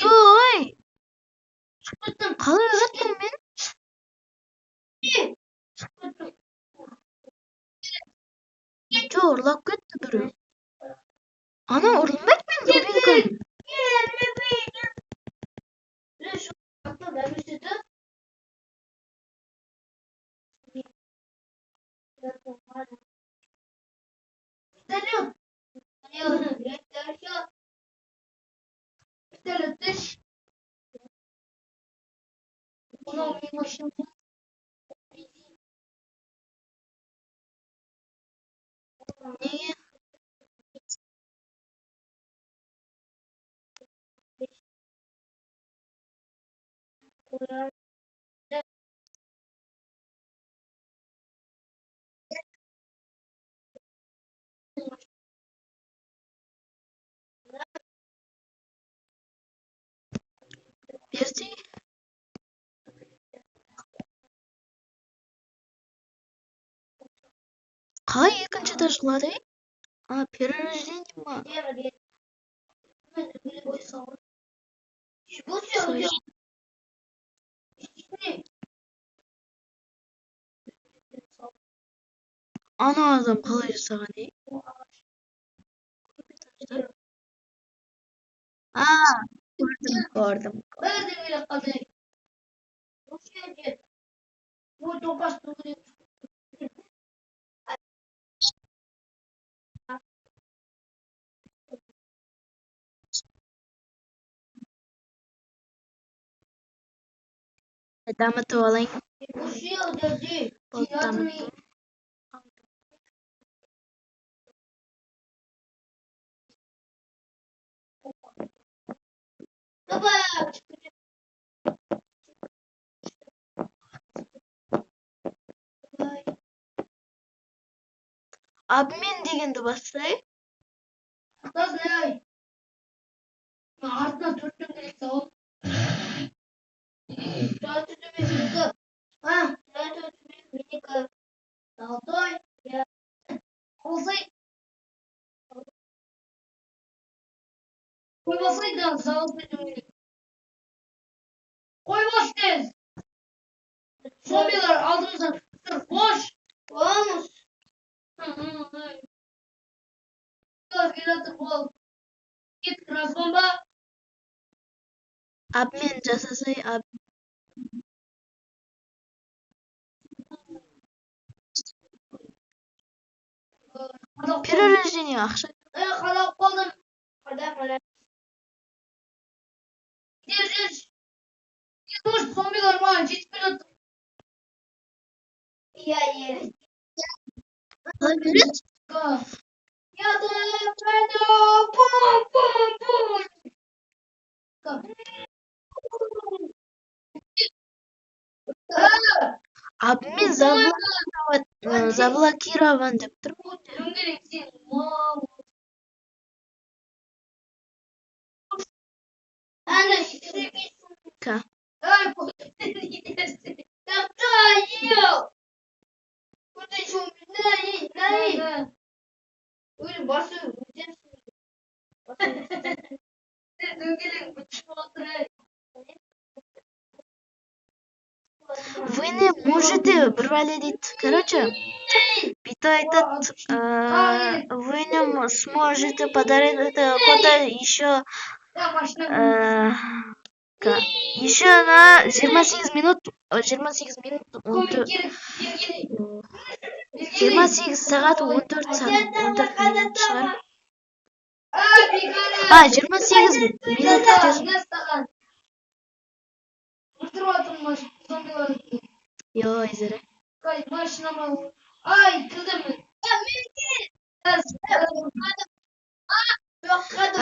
Ой! Қалай жаттым мен? Жо, ұрлап кетті біреу. Ана ұрланбайды мен дубинкам. Неге? Берді. Қалай екінші ташқылады? Перерождение ма? Ана адам қалай жасаған, е? Көрдім. Дамытып алайын. Дамыттым. Обмен дегенді бастай. Артына 4 дөңгелек салып. Қойбасайдан зауыты дөңгелек. Қойбас тез. Зомбилар алдымыздан тұр. Қош. Қоямыз. Келатыр бол. Кет разгонба. Обмен жасасай. Перерождение ақша. Қалап қалдым. Қада. Держись. Может, зомбилар маған жетіп келатыр. Иә. Қалай береді? Я думаю, пум. Обмен заблокирован деп тұр. Дөңгелек сен. Ана Ка. Вы не можете бірбәле дейді. Короче, Пита айтады, вы не сможете подарить это кота еще на 28 минут 28 сағат 14 минут шығар. 28 минут күтесің. Йо, Айзере.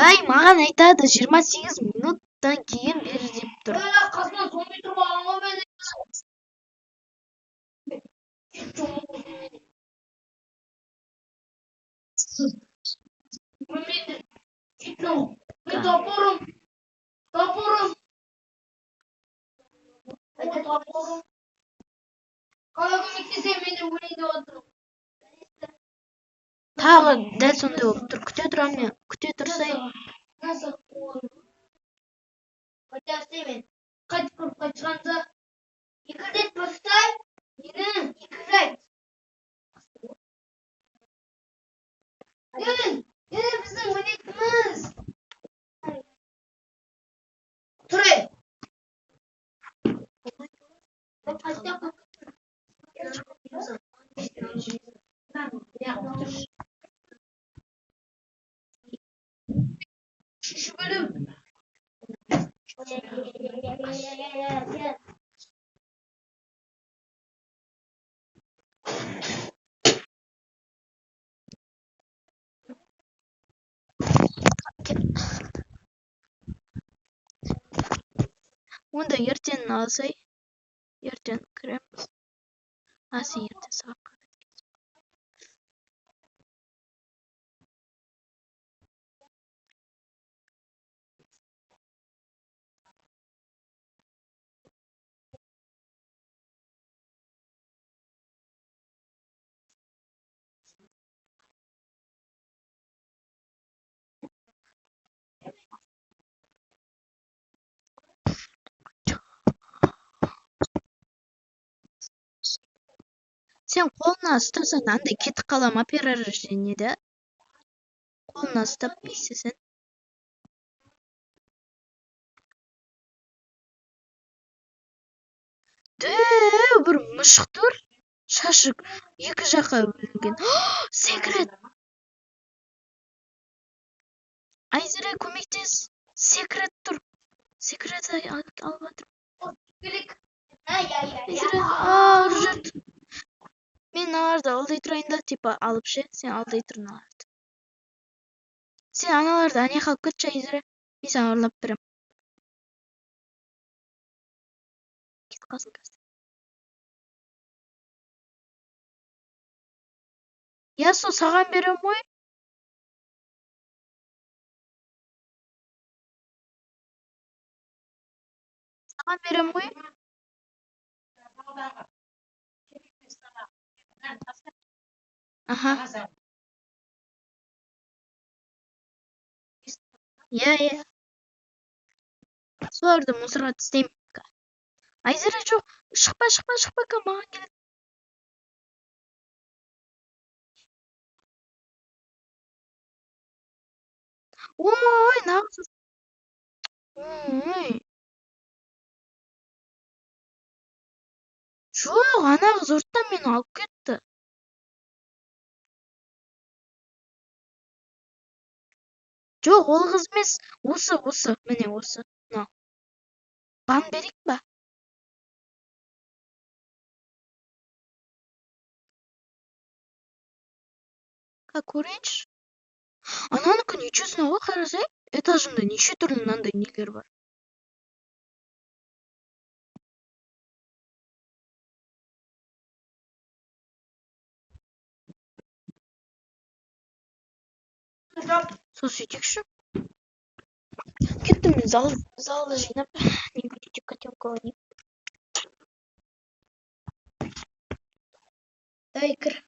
Ай, маған айтады 28 минуттан кейін бер деп тұр. Қасынан зомби тұрмаған ғой мен. Топорым. Қалай көмектесем, мен де өлейін деп отырмын. Тағы дәл сондай болып тұр. Күте тұрам мен. Күте тұрсай. Қайтып көріп қайтқанда 2 рет бастай, мені 2 рет. Біздің ойнайтынымыз. Тұрай. Үшінші бөлім. Онда ертең алсай. Ертең кіреміз. Сен ертең сабаққа. Сен қолына ұстасаң, андай кетіп қала ма перерождениеде? Қолына ұстап бейсесің. Бір мұшық тұр. Шашы екі жаққа бөлінген. Секрет! Айзере, көмектес. Секрет тұр. Секрет алып жатыр. Керек. Айзере, ұржырт. Мен аналарды алдай тұрайын да, типа, алып ше. Сен алдай тұр аналарды. Сен аналарды ане қалып кетші, Айзере. Мен саған ұрлап берем. Кет қалсын қазір. Ясу, саған берем ғой. Саған берем ғой. Аха. Иә. Соларды мусорға тастаймын. Айзере, жоқ. Шықпа, маған келеді. Ой, нағыз. Ой. Жоқ, ана қыз ұрттан мені алып кетті. Жоқ, ол қыз емес. Осы. Міне осы. Мынау. Бан берейік па? Көрейінші. Ананікі нешесіне ғой, қарасай. Этажында неше түрлі мынандай нелер бар. Сол сөйтекші. Кеттім мен залды жинап. Не будете котенкова не? Дай кір.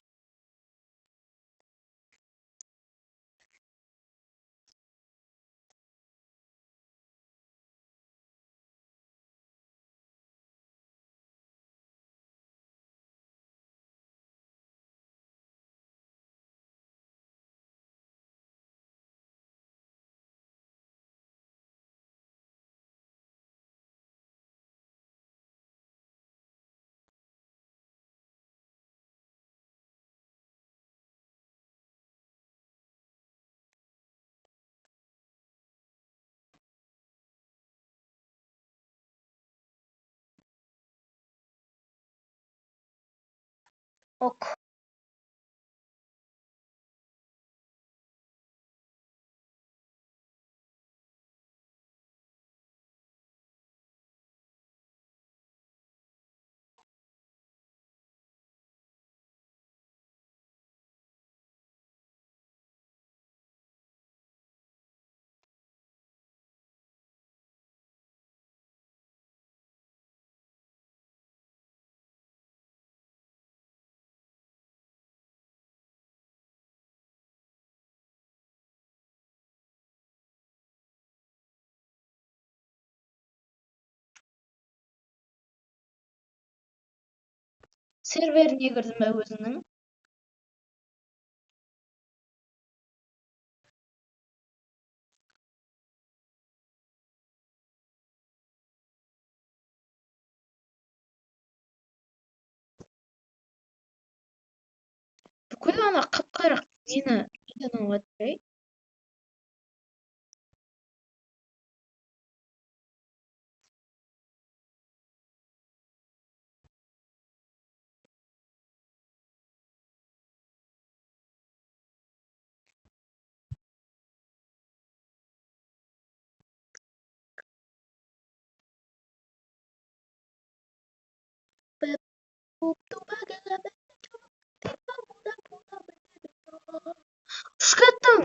Ок. Серверіне кірдім бе өзіңнің? Бүкіл ана қап-қарақ нені үйден алып жатыр, Ушкеттім.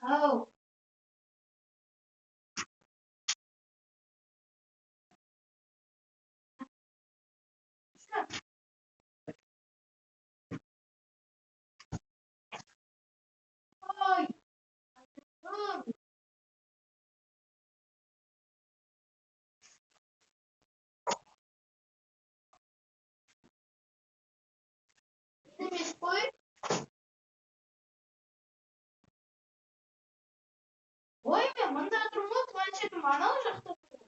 Ау. Ой. Емес қой. Ой, мен мында тұрмын, планшетім анау жақта тұр.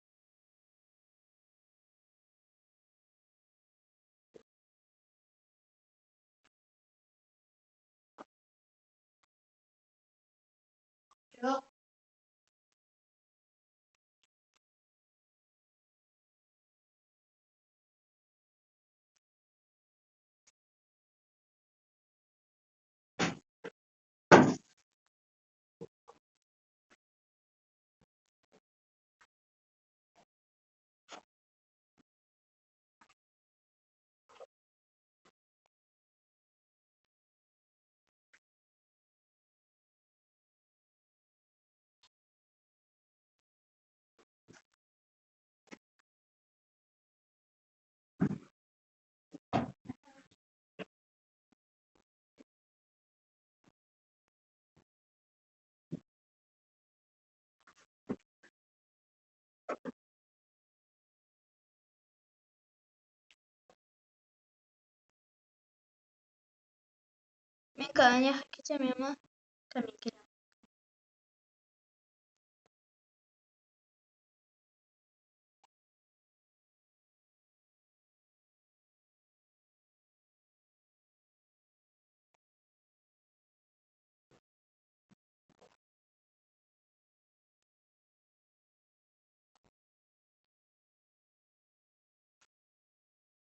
Жоқ. Мен кәне кетемін ма? Кәмен келем.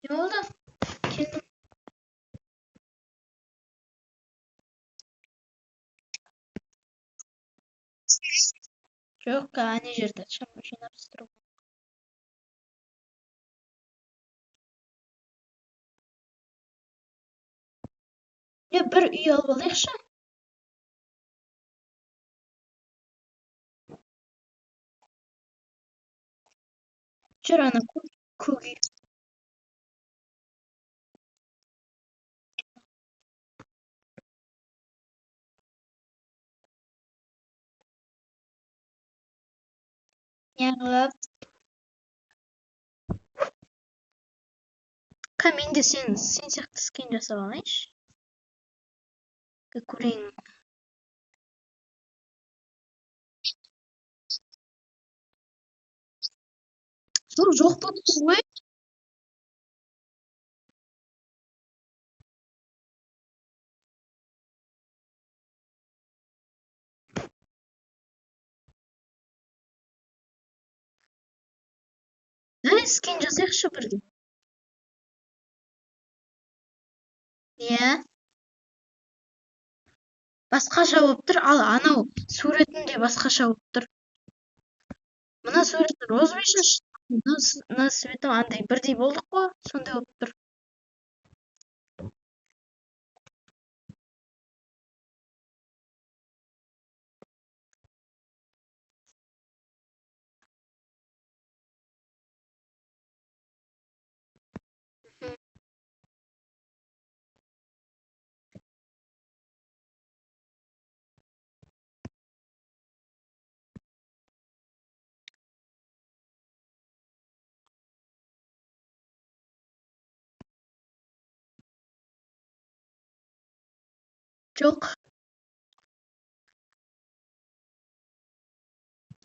Ne oldu? Келдім. Жоқ, ана жерде шамы жинап тұрмын. Бір үй алып алайықшы. Чөр ана cookie. Яагаад каминде сен сияқты скин жасап алайыншы. Көрейін. Жоқ болып тұр ғой. Скин жасайықшы бірге. Иә. Басқаша болып тұр, ал анау суретінде басқаша болып тұр. Мына суреті розовый, мына суреті андай бірдей болдық қой, сондай болып тұр. Жоқ.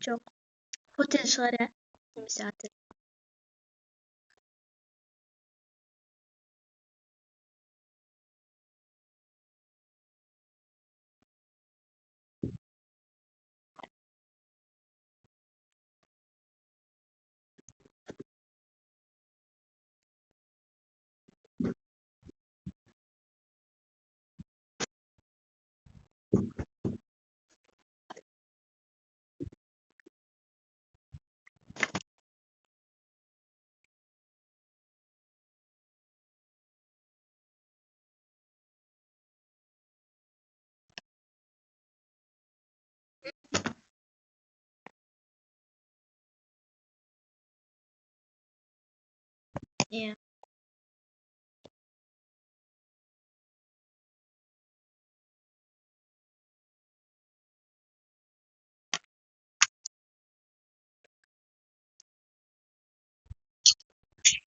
Жоқ. Хотел шығар, ә? Немесе отель. Иә.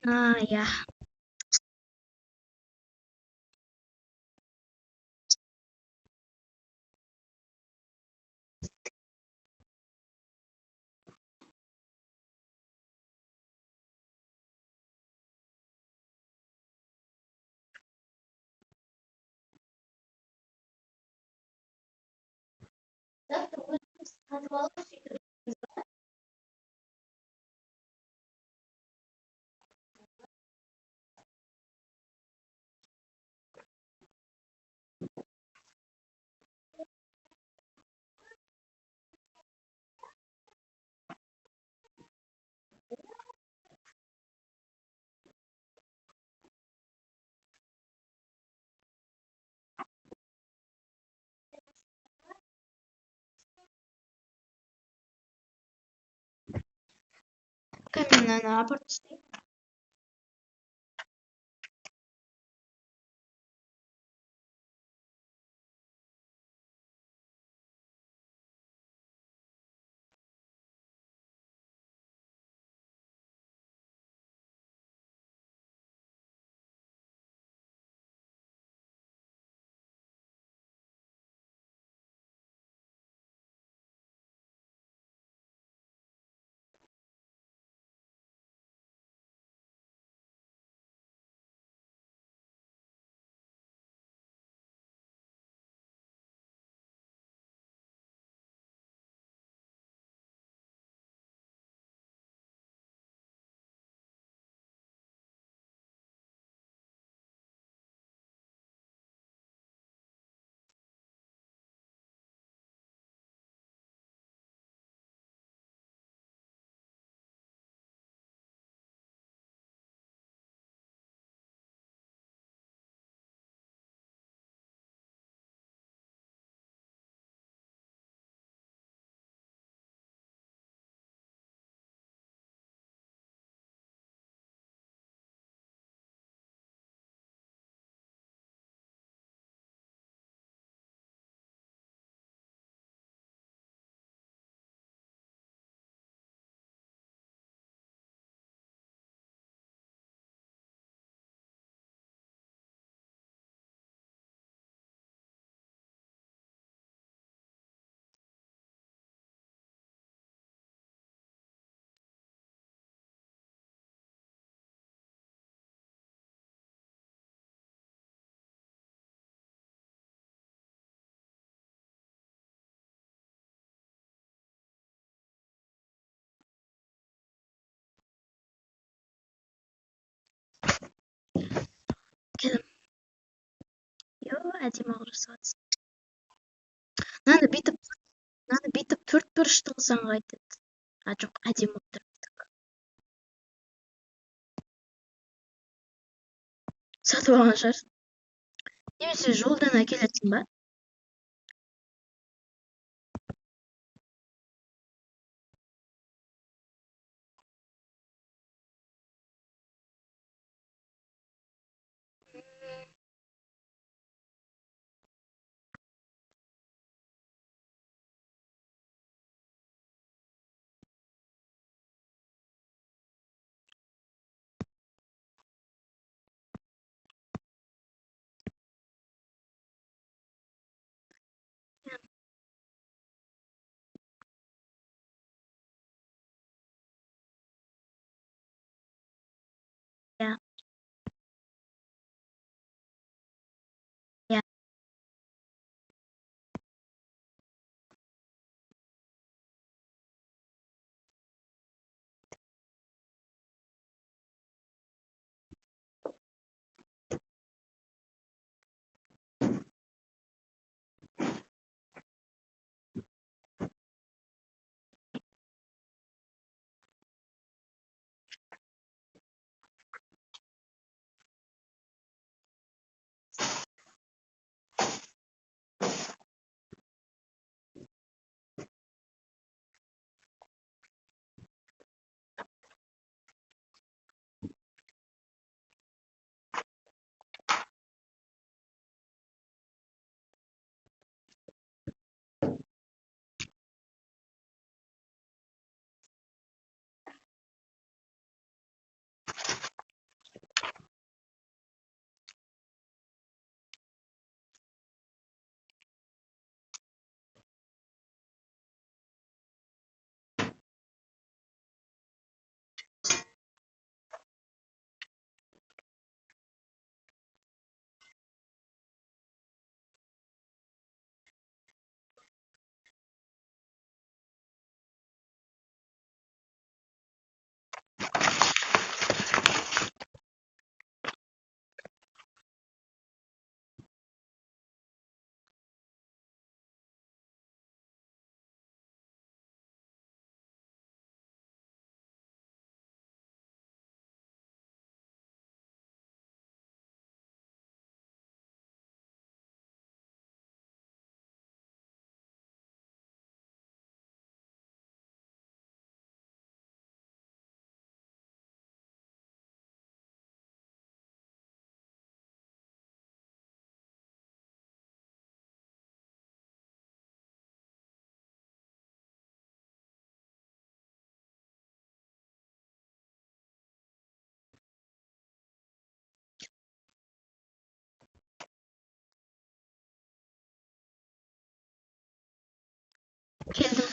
Иә. Мен ана апарып тастайын. келем. Әдемі құрысады. Наны бүйтіп төрт бұрыштығыздан қайтеді. Жоқ, әдемі отыр. Сатып алған шығарсың. Немесе жолдан әкелесің ба? Ja. Ja. Келдім.